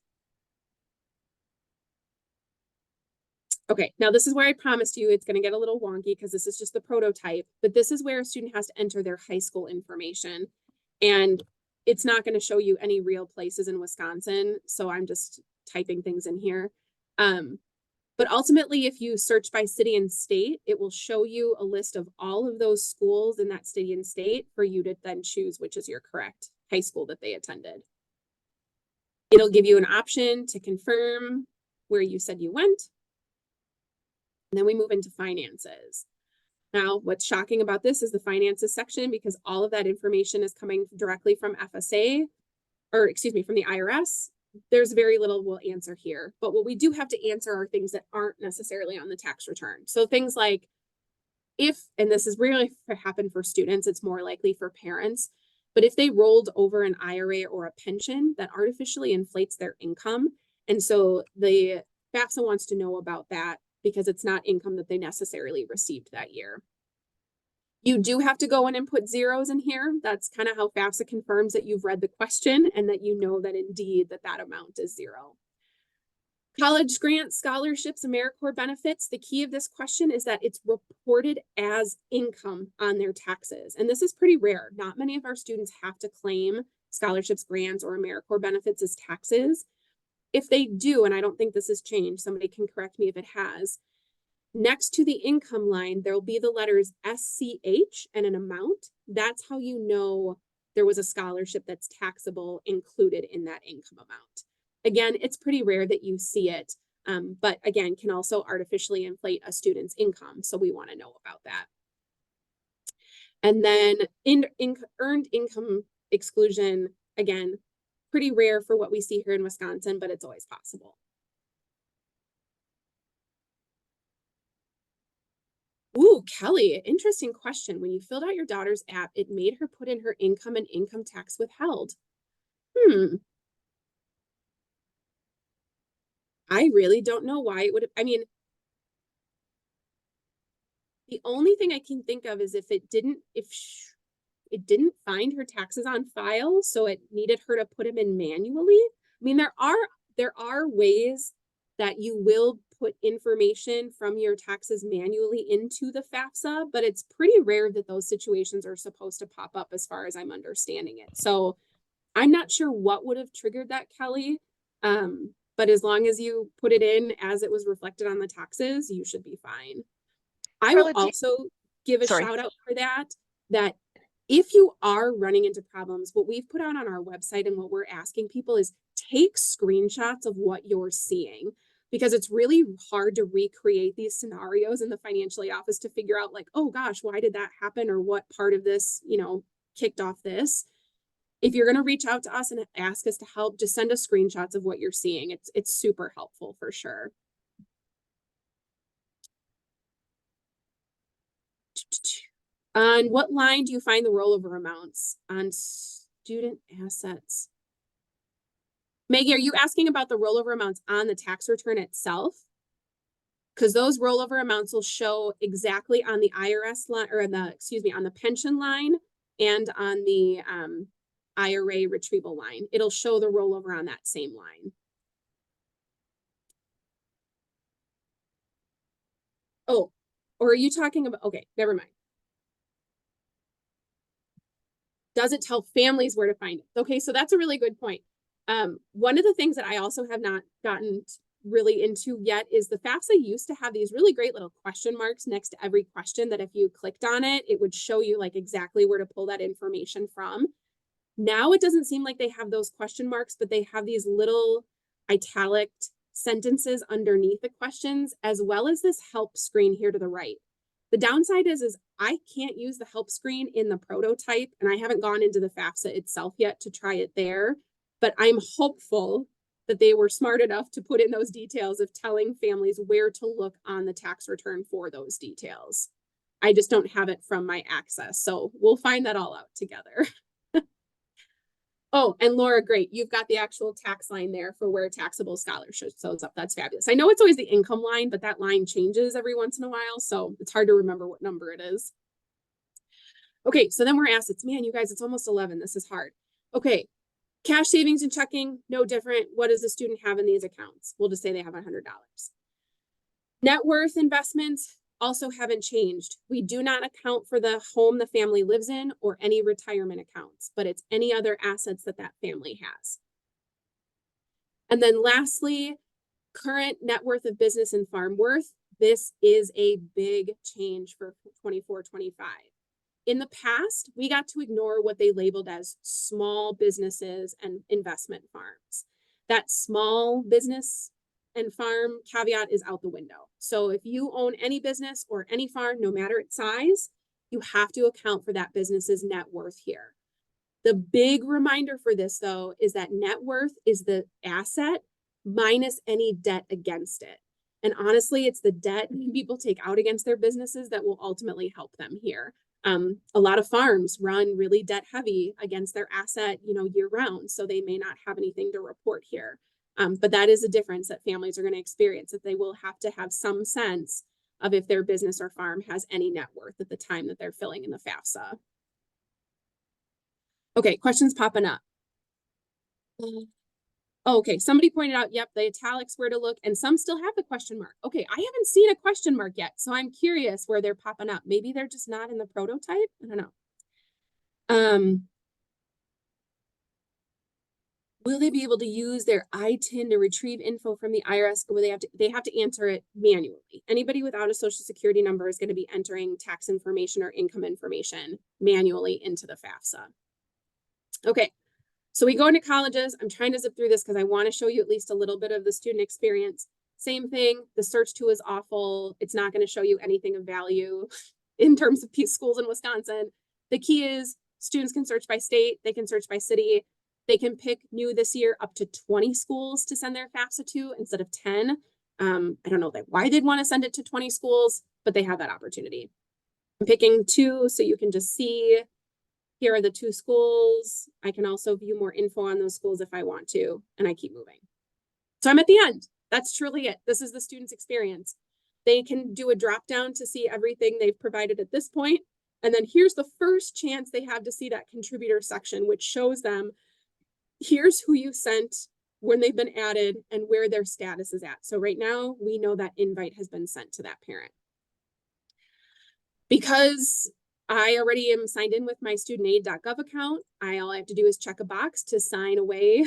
Okay, now this is where I promised you it's going to get a little wonky because this is just the prototype, but this is where a student has to enter their high school information. And it's not going to show you any real places in Wisconsin, so I'm just typing things in here. But ultimately, if you search by city and state, it will show you a list of all of those schools in that city and state for you to then choose which is your correct high school that they attended. It'll give you an option to confirm where you said you went. And then we move into finances. Now, what's shocking about this is the finances section, because all of that information is coming directly from FSA, or excuse me, from the IRS. There's very little we'll answer here, but what we do have to answer are things that aren't necessarily on the tax return. So things like if, and this is rarely happen for students, it's more likely for parents, but if they rolled over an IRA or a pension, that artificially inflates their income. And so the FAFSA wants to know about that because it's not income that they necessarily received that year. You do have to go in and put zeros in here. That's kind of how FAFSA confirms that you've read the question and that you know that indeed that amount is zero. College grants, scholarships, AmeriCorps benefits. The key of this question is that it's reported as income on their taxes. And this is pretty rare. Not many of our students have to claim scholarships, grants, or AmeriCorps benefits as taxes. If they do, and I don't think this has changed, somebody can correct me if it has, next to the income line, there'll be the letters SCH and an amount. That's how you know there was a scholarship that's taxable included in that income amount. Again, it's pretty rare that you see it, but again, can also artificially inflate a student's income. So we want to know about that. And then earned income exclusion, again, pretty rare for what we see here in Wisconsin, but it's always possible. Ooh, Kelly, interesting question. When you filled out your daughter's app, it made her put in her income and income tax withheld. I really don't know why it would. I mean, the only thing I can think of is if it didn't find her taxes on file, so it needed her to put them in manually. I mean, there are ways that you will put information from your taxes manually into the FAFSA, but it's pretty rare that those situations are supposed to pop up as far as I'm understanding it. So I'm not sure what would have triggered that, Kelly. But as long as you put it in as it was reflected on the taxes, you should be fine. I will also give a shout out for that if you are running into problems, what we've put out on our website and what we're asking people is take screenshots of what you're seeing, because it's really hard to recreate these scenarios in the financial aid office to figure out like, oh gosh, why did that happen? Or what part of this, kicked off this. If you're going to reach out to us and ask us to help, just send us screenshots of what you're seeing. It's super helpful for sure. On what line do you find the rollover amounts on student assets? Maggie, are you asking about the rollover amounts on the tax return itself? Because those rollover amounts will show exactly on the IRS line, or on the pension line and on the IRA retrieval line. It'll show the rollover on that same line. Oh, or are you talking about, okay, never mind. Does it tell families where to find it? Okay, so that's a really good point. One of the things that I also have not gotten really into yet is the FAFSA used to have these really great little question marks next to every question that if you clicked on it, it would show you like exactly where to pull that information from. Now it doesn't seem like they have those question marks, but they have these little italic sentences underneath the questions, as well as this help screen here to the right. The downside is I can't use the help screen in the prototype, and I haven't gone into the FAFSA itself yet to try it there, but I'm hopeful that they were smart enough to put in those details of telling families where to look on the tax return for those details. I just don't have it from my access, so we'll find that all out together. Oh, and Laura, great. You've got the actual tax line there for where taxable scholarship shows up. That's fabulous. I know it's always the income line, but that line changes every once in a while, so it's hard to remember what number it is. Okay, so then we're assets. Man, you guys, it's almost 11. This is hard. Okay, cash savings and checking, no different. What does the student have in these accounts? We'll just say they have $100. Net worth investments also haven't changed. We do not account for the home the family lives in or any retirement accounts, but it's any other assets that that family has. And then lastly, current net worth of business and farm worth. This is a big change for 24-25. In the past, we got to ignore what they labeled as small businesses and investment farms. That small business and farm caveat is out the window. So if you own any business or any farm, no matter its size, you have to account for that business's net worth here. The big reminder for this, though, is that net worth is the asset minus any debt against it. And honestly, it's the debt people take out against their businesses that will ultimately help them here. A lot of farms run really debt heavy against their asset, year round, so they may not have anything to report here. But that is a difference that families are going to experience, that they will have to have some sense of if their business or farm has any net worth at the time that they're filling in the FAFSA. Okay, questions popping up. Oh, okay, somebody pointed out, yep, the italics where to look, and some still have the question mark. Okay, I haven't seen a question mark yet, so I'm curious where they're popping up. Maybe they're just not in the prototype. I don't know. Will they be able to use their ITIN to retrieve info from the IRS, or will they have to answer it manually? Anybody without a social security number is going to be entering tax information or income information manually into the FAFSA. Okay, so we go into colleges. I'm trying to zip through this because I want to show you at least a little bit of the student experience. Same thing, the search tool is awful. It's not going to show you anything of value in terms of schools in Wisconsin. The key is students can search by state, they can search by city. They can pick new this year up to 20 schools to send their FAFSA to instead of 10. I don't know why they'd want to send it to 20 schools, but they have that opportunity. I'm picking 2 so you can just see, here are the 2 schools. I can also view more info on those schools if I want to, and I keep moving. So I'm at the end. That's truly it. This is the student's experience. They can do a drop down to see everything they've provided at this point. And then here's the first chance they have to see that contributor section, which shows them here's who you sent when they've been added and where their status is at. So right now we know that invite has been sent to that parent. Because I already am signed in with my studentaid.gov account, all I have to do is check a box to sign away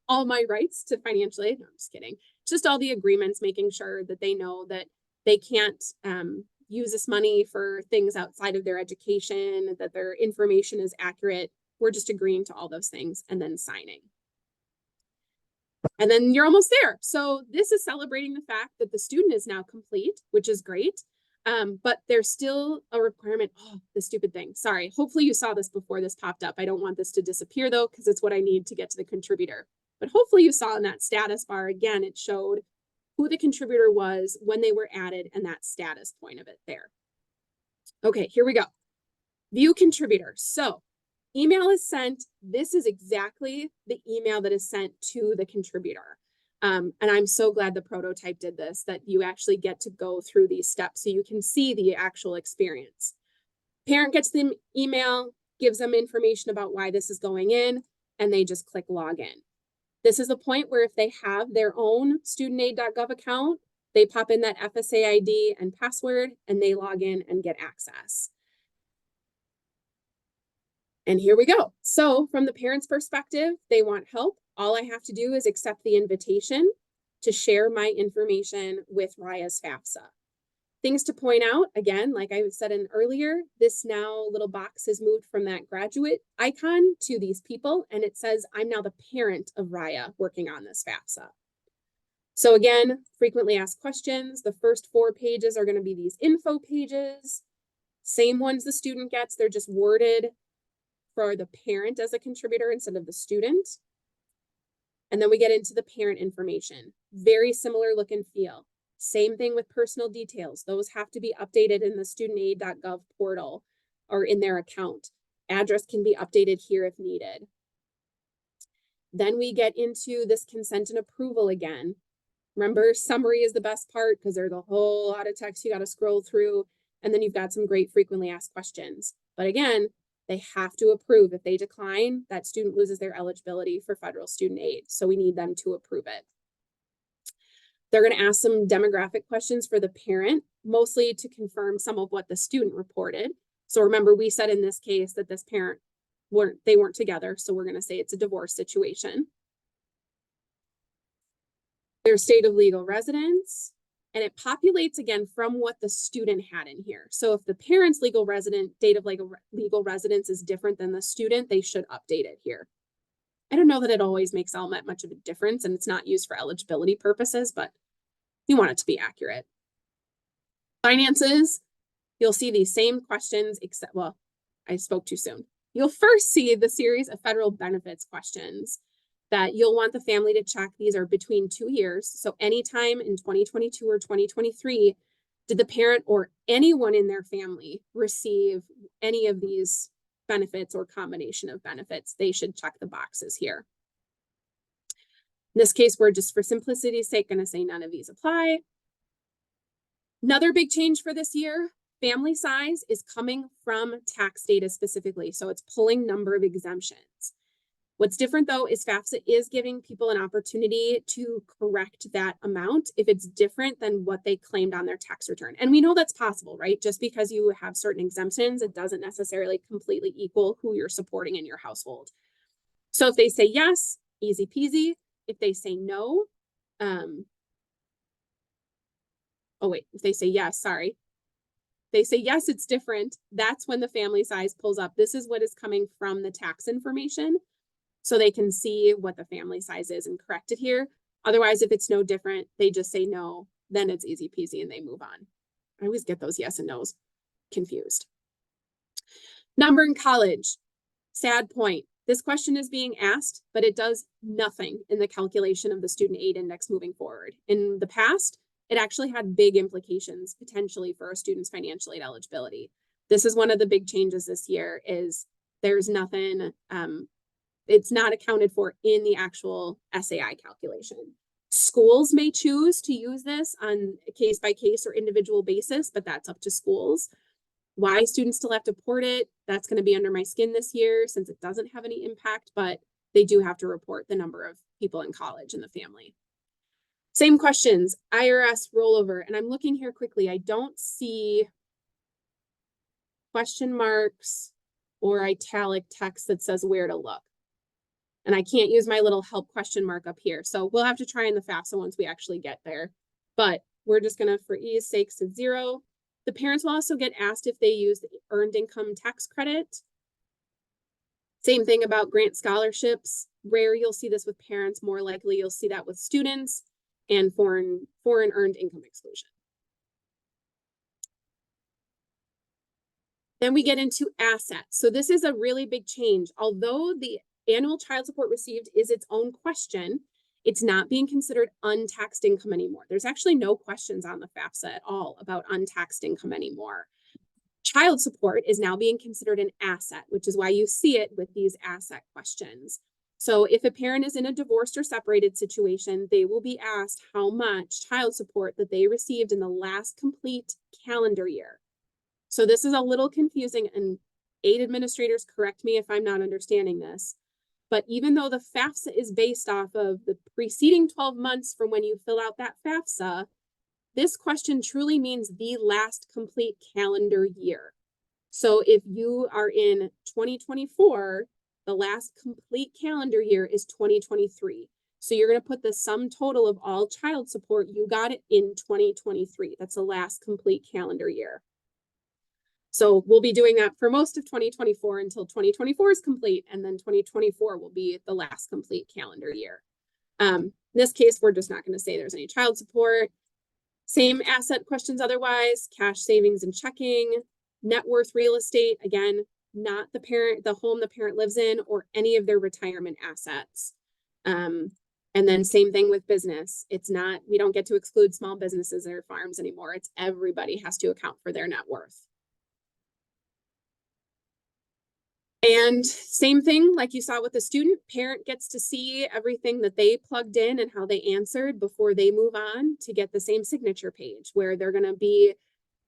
all my rights to financial aid. No, I'm just kidding. Just all the agreements, making sure that they know that they can't use this money for things outside of their education, that their information is accurate. We're just agreeing to all those things and then signing. And then you're almost there. So this is celebrating the fact that the student is now complete, which is great. But there's still a requirement. Oh, the stupid thing. Sorry. Hopefully you saw this before this popped up. I don't want this to disappear though, because it's what I need to get to the contributor. But hopefully you saw in that status bar, again, it showed who the contributor was when they were added and that status point of it there. Okay, here we go. View contributor. So email is sent. This is exactly the email that is sent to the contributor. And I'm so glad the prototype did this, that you actually get to go through these steps so you can see the actual experience. Parent gets the email, gives them information about why this is going in, and they just click login. This is the point where if they have their own studentaid.gov account, they pop in that FSA ID and password, and they log in and get access. And here we go. So from the parent's perspective, they want help. All I have to do is accept the invitation to share my information with Raya's FAFSA. Things to point out, again, like I said earlier, this now little box has moved from that graduate icon to these people, and it says I'm now the parent of Raya working on this FAFSA. So again, frequently asked questions. The first 4 pages are going to be these info pages. Same ones the student gets, they're just worded for the parent as a contributor instead of the student. And then we get into the parent information. Very similar look and feel. Same thing with personal details. Those have to be updated in the studentaid.gov portal or in their account. Address can be updated here if needed. Then we get into this consent and approval again. Remember, summary is the best part because there's a whole lot of text you got to scroll through. And then you've got some great frequently asked questions. But again, they have to approve. If they decline, that student loses their eligibility for federal student aid. So we need them to approve it. They're going to ask some demographic questions for the parent, mostly to confirm some of what the student reported. So remember, we said in this case that this parent weren't together. So we're going to say it's a divorce situation. Their state of legal residence. And it populates again from what the student had in here. So if the parent's date of legal residence is different than the student, they should update it here. I don't know that it always makes all that much of a difference, and it's not used for eligibility purposes, but you want it to be accurate. Finances, you'll see these same questions, except, well, I spoke too soon. You'll first see the series of federal benefits questions that you'll want the family to check. These are between 2 years. So anytime in 2022 or 2023, did the parent or anyone in their family receive any of these benefits or combination of benefits? They should check the boxes here. In this case, we're just for simplicity's sake going to say none of these apply. Another big change for this year, family size is coming from tax data specifically. So it's pulling number of exemptions. What's different though is FAFSA is giving people an opportunity to correct that amount if it's different than what they claimed on their tax return. And we know that's possible, right? Just because you have certain exemptions, it doesn't necessarily completely equal who you're supporting in your household. So if they say yes, easy peasy. If they say no, if they say yes, sorry. They say yes, it's different. That's when the family size pulls up. This is what is coming from the tax information. So they can see what the family size is and correct it here. Otherwise, if it's no different, they just say no, then it's easy peasy and they move on. I always get those yes and no's confused. Number in college, sad point. This question is being asked, but it does nothing in the calculation of the student aid index moving forward. In the past, it actually had big implications potentially for a student's financial aid eligibility. This is one of the big changes this year is there's nothing, it's not accounted for in the actual SAI calculation. Schools may choose to use this on a case by case or individual basis, but that's up to schools. Why students still have to report it, that's going to be under my skin this year since it doesn't have any impact, but they do have to report the number of people in college and the family. Same questions, IRS rollover, and I'm looking here quickly. I don't see question marks or italic text that says where to look. And I can't use my little help question mark up here. So we'll have to try in the FAFSA once we actually get there. But we're just gonna, for ease sake, set 0. The parents will also get asked if they use the earned income tax credit. Same thing about grant scholarships. Rare you'll see this with parents, more likely you'll see that with students, and foreign earned income exclusion. Then we get into assets. So this is a really big change. Although the annual child support received is its own question, it's not being considered untaxed income anymore. There's actually no questions on the FAFSA at all about untaxed income anymore. Child support is now being considered an asset, which is why you see it with these asset questions. So if a parent is in a divorced or separated situation, they will be asked how much child support that they received in the last complete calendar year. So this is a little confusing, and aid administrators correct me if I'm not understanding this. But even though the FAFSA is based off of the preceding 12 months from when you fill out that FAFSA, this question truly means the last complete calendar year. So if you are in 2024, the last complete calendar year is 2023. So you're going to put the sum total of all child support you got it in 2023. That's the last complete calendar year. So we'll be doing that for most of 2024 until 2024 is complete, and then 2024 will be the last complete calendar year. In this case, we're just not going to say there's any child support. Same asset questions otherwise, cash savings and checking, net worth real estate, again, not the home the parent lives in or any of their retirement assets. And then same thing with business. We don't get to exclude small businesses or farms anymore. It's everybody has to account for their net worth. And same thing, like you saw with the student, parent gets to see everything that they plugged in and how they answered before they move on to get the same signature page where they're going to be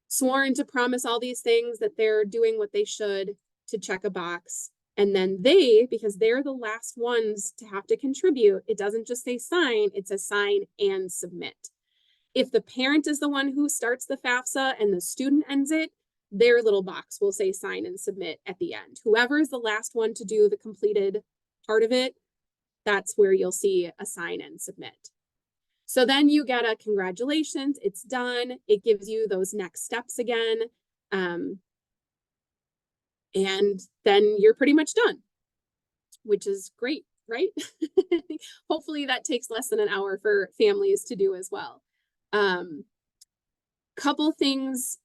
sworn to promise all these things that they're doing what they should to check a box. And then because they're the last ones to have to contribute, it doesn't just say sign, it's a sign and submit. If the parent is the one who starts the FAFSA and the student ends it, their little box will say sign and submit at the end. Whoever is the last one to do the completed part of it, that's where you'll see a sign and submit. So then you get a congratulations, it's done. It gives you those next steps again. And then you're pretty much done, which is great, right? Hopefully that takes less than an hour for families to do as well. Couple things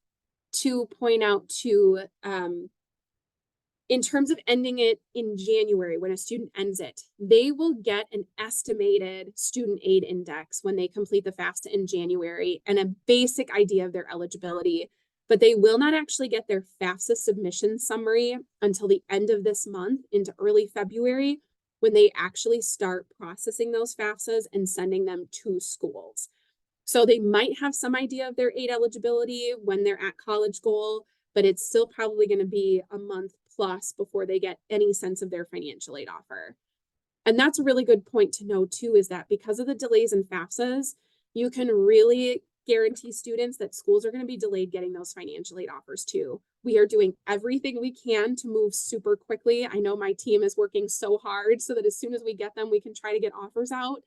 to point out too, in terms of ending it in January, when a student ends it, they will get an estimated student aid index when they complete the FAFSA in January and a basic idea of their eligibility, but they will not actually get their FAFSA submission summary until the end of this month into early February, when they actually start processing those FAFSAs and sending them to schools. So they might have some idea of their aid eligibility when they're at college goal, but it's still probably going to be a month plus before they get any sense of their financial aid offer. And that's a really good point to know too, is that because of the delays in FAFSAs, you can really guarantee students that schools are going to be delayed getting those financial aid offers too. We are doing everything we can to move super quickly. I know my team is working so hard so that as soon as we get them, we can try to get offers out.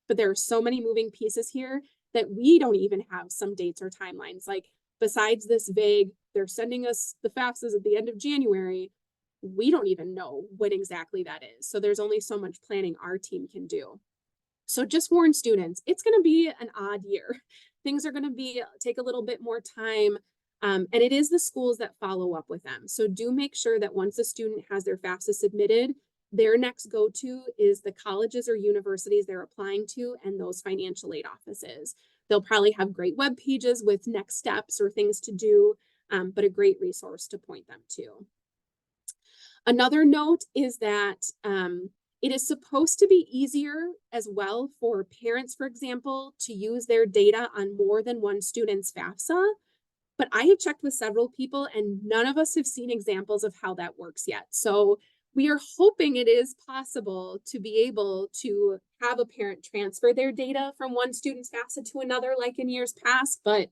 But there are so many moving pieces here that we don't even have some dates or timelines. Like besides this vague, they're sending us the FAFSAs at the end of January. We don't even know when exactly that is. So there's only so much planning our team can do. So just warn students, it's going to be an odd year. Things are going to take a little bit more time. And it is the schools that follow up with them. So do make sure that once a student has their FAFSA submitted, their next go-to is the colleges or universities they're applying to and those financial aid offices. They'll probably have great web pages with next steps or things to do, but a great resource to point them to. Another note is that it is supposed to be easier as well for parents, for example, to use their data on more than one student's FAFSA. But I have checked with several people and none of us have seen examples of how that works yet. So we are hoping it is possible to be able to have a parent transfer their data from one student's FAFSA to another, like in years past, but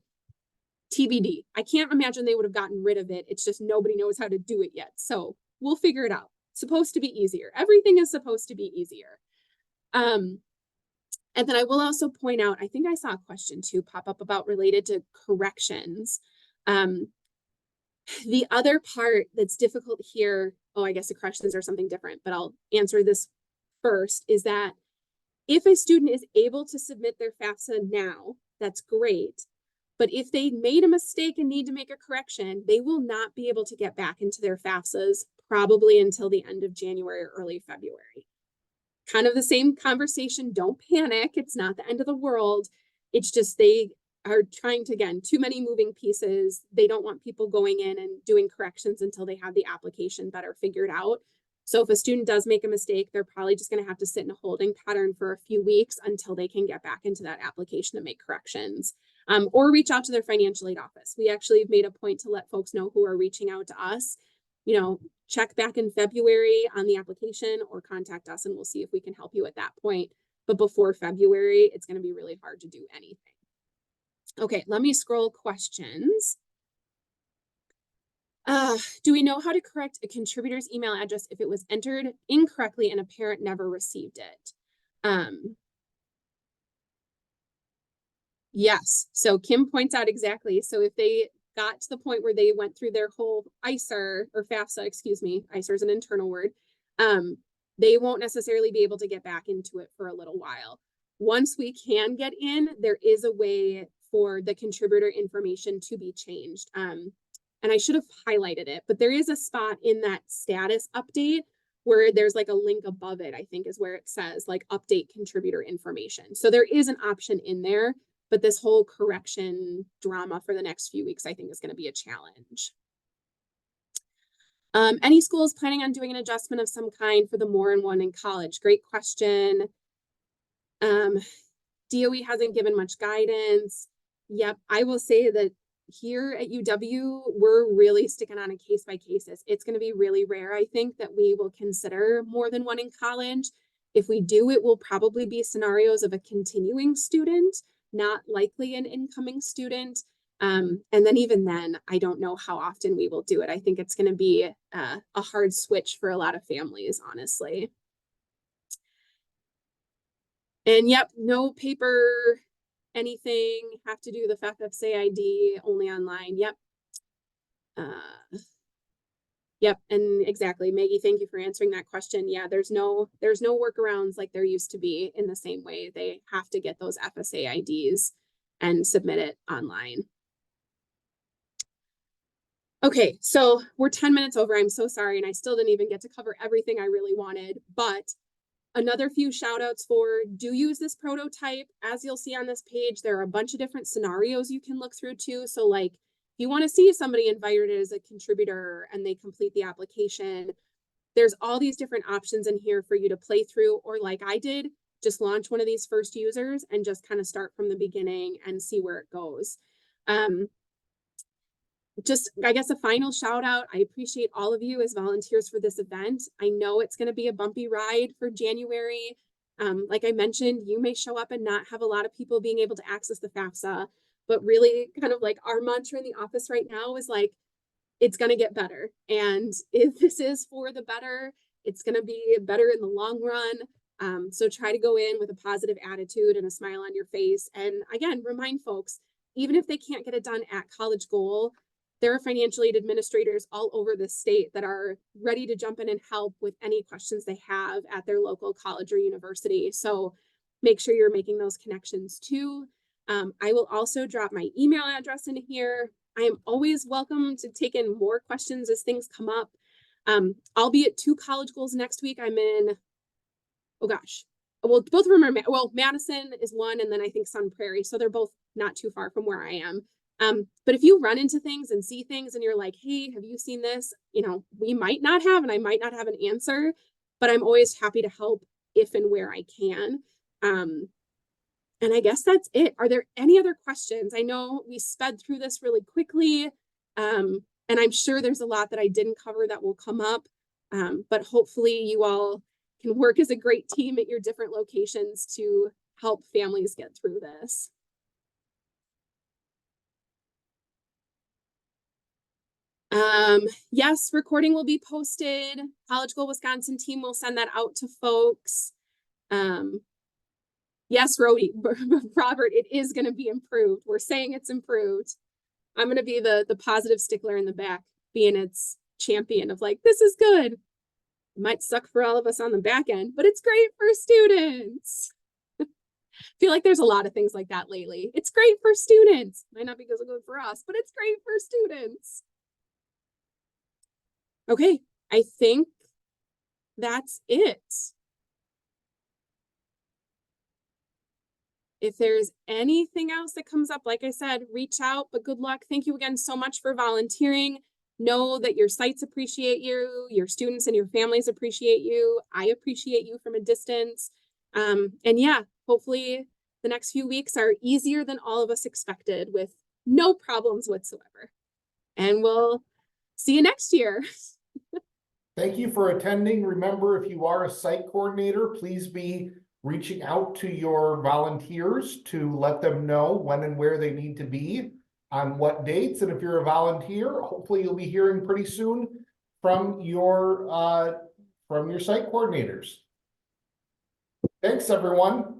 TBD. I can't imagine they would have gotten rid of it. It's just nobody knows how to do it yet. So we'll figure it out. It's supposed to be easier. Everything is supposed to be easier. And then I will also point out, I think I saw a question too pop up about related to corrections. The other part that's difficult here, I guess the corrections are something different, but I'll answer this first, is that if a student is able to submit their FAFSA now, that's great. But if they made a mistake and need to make a correction, they will not be able to get back into their FAFSAs probably until the end of January or early February. Kind of the same conversation, don't panic, it's not the end of the world. It's just they are trying to, again, too many moving pieces. They don't want people going in and doing corrections until they have the application better figured out. So if a student does make a mistake, they're probably just going to have to sit in a holding pattern for a few weeks until they can get back into that application to make corrections. Or reach out to their financial aid office. We actually have made a point to let folks know who are reaching out to us. Check back in February on the application or contact us and we'll see if we can help you at that point. But before February, it's going to be really hard to do anything. Okay, let me scroll questions. Do we know how to correct a contributor's email address if it was entered incorrectly and a parent never received it? Yes, so Kim points out exactly. So if they got to the point where they went through their whole ISER or FAFSA, excuse me, ISER is an internal word, they won't necessarily be able to get back into it for a little while. Once we can get in, there is a way for the contributor information to be changed. And I should have highlighted it, but there is a spot in that status update where there's like a link above it, I think is where it says like update contributor information. So there is an option in there, but this whole correction drama for the next few weeks, I think is going to be a challenge. Any schools planning on doing an adjustment of some kind for the more and one in college? Great question. DOE hasn't given much guidance. Yep, I will say that here at UW, we're really sticking on a case by case. It's going to be really rare, I think, that we will consider more than one in college. If we do, it will probably be scenarios of a continuing student, not likely an incoming student. And then even then, I don't know how often we will do it. I think it's going to be a hard switch for a lot of families, honestly. And yep, no paper, anything, have to do the FAFSA ID only online. Yep. Yep, and exactly, Maggie, thank you for answering that question. Yeah, there's no workarounds like there used to be in the same way. They have to get those FSA IDs and submit it online. Okay, so we're 10 minutes over. I'm so sorry, and I still didn't even get to cover everything I really wanted, but another few shout outs for do use this prototype. As you'll see on this page, there are a bunch of different scenarios you can look through too. So like if you want to see somebody invited as a contributor and they complete the application, there's all these different options in here for you to play through, or like I did, just launch one of these first users and just kind of start from the beginning and see where it goes. Just, I guess, a final shout out. I appreciate all of you as volunteers for this event. I know it's going to be a bumpy ride for January. Like I mentioned, you may show up and not have a lot of people being able to access the FAFSA, but really kind of like our mantra in the office right now is like, it's going to get better. And if this is for the better, it's going to be better in the long run. So try to go in with a positive attitude and a smile on your face. And again, remind folks, even if they can't get it done at College Goal, there are financial aid administrators all over the state that are ready to jump in and help with any questions they have at their local college or university. So make sure you're making those connections too. I will also drop my email address in here. I am always welcome to take in more questions as things come up. I'll be at 2 College Goals next week. I'm in, oh gosh, well, both of them are, well, Madison is one, and then I think Sun Prairie. So they're both not too far from where I am. But if you run into things and see things and you're like, hey, have you seen this? You know, we might not have, and I might not have an answer, but I'm always happy to help if and where I can. And I guess that's it. Are there any other questions? I know we sped through this really quickly, and I'm sure there's a lot that I didn't cover that will come up, but hopefully you all can work as a great team at your different locations to help families get through this. Yes, recording will be posted. College Goal Wisconsin team will send that out to folks. Yes, Rody, Robert, it is going to be improved. We're saying it's improved. I'm going to be the positive stickler in the back, being its champion of like, this is good. It might suck for all of us on the back end, but it's great for students. I feel like there's a lot of things like that lately. It's great for students. Might not be good for us, but it's great for students. Okay, I think that's it. If there's anything else that comes up, like I said, reach out, but good luck. Thank you again so much for volunteering. Know that your sites appreciate you, your students and your families appreciate you. I appreciate you from a distance. And yeah, hopefully the next few weeks are easier than all of us expected with no problems whatsoever. And we'll see you next year. Thank you for attending. Remember, if you are a site coordinator, please be reaching out to your volunteers to let them know when and where they need to be on what dates. And if you're a volunteer, hopefully you'll be hearing pretty soon from your site coordinators. Thanks, everyone.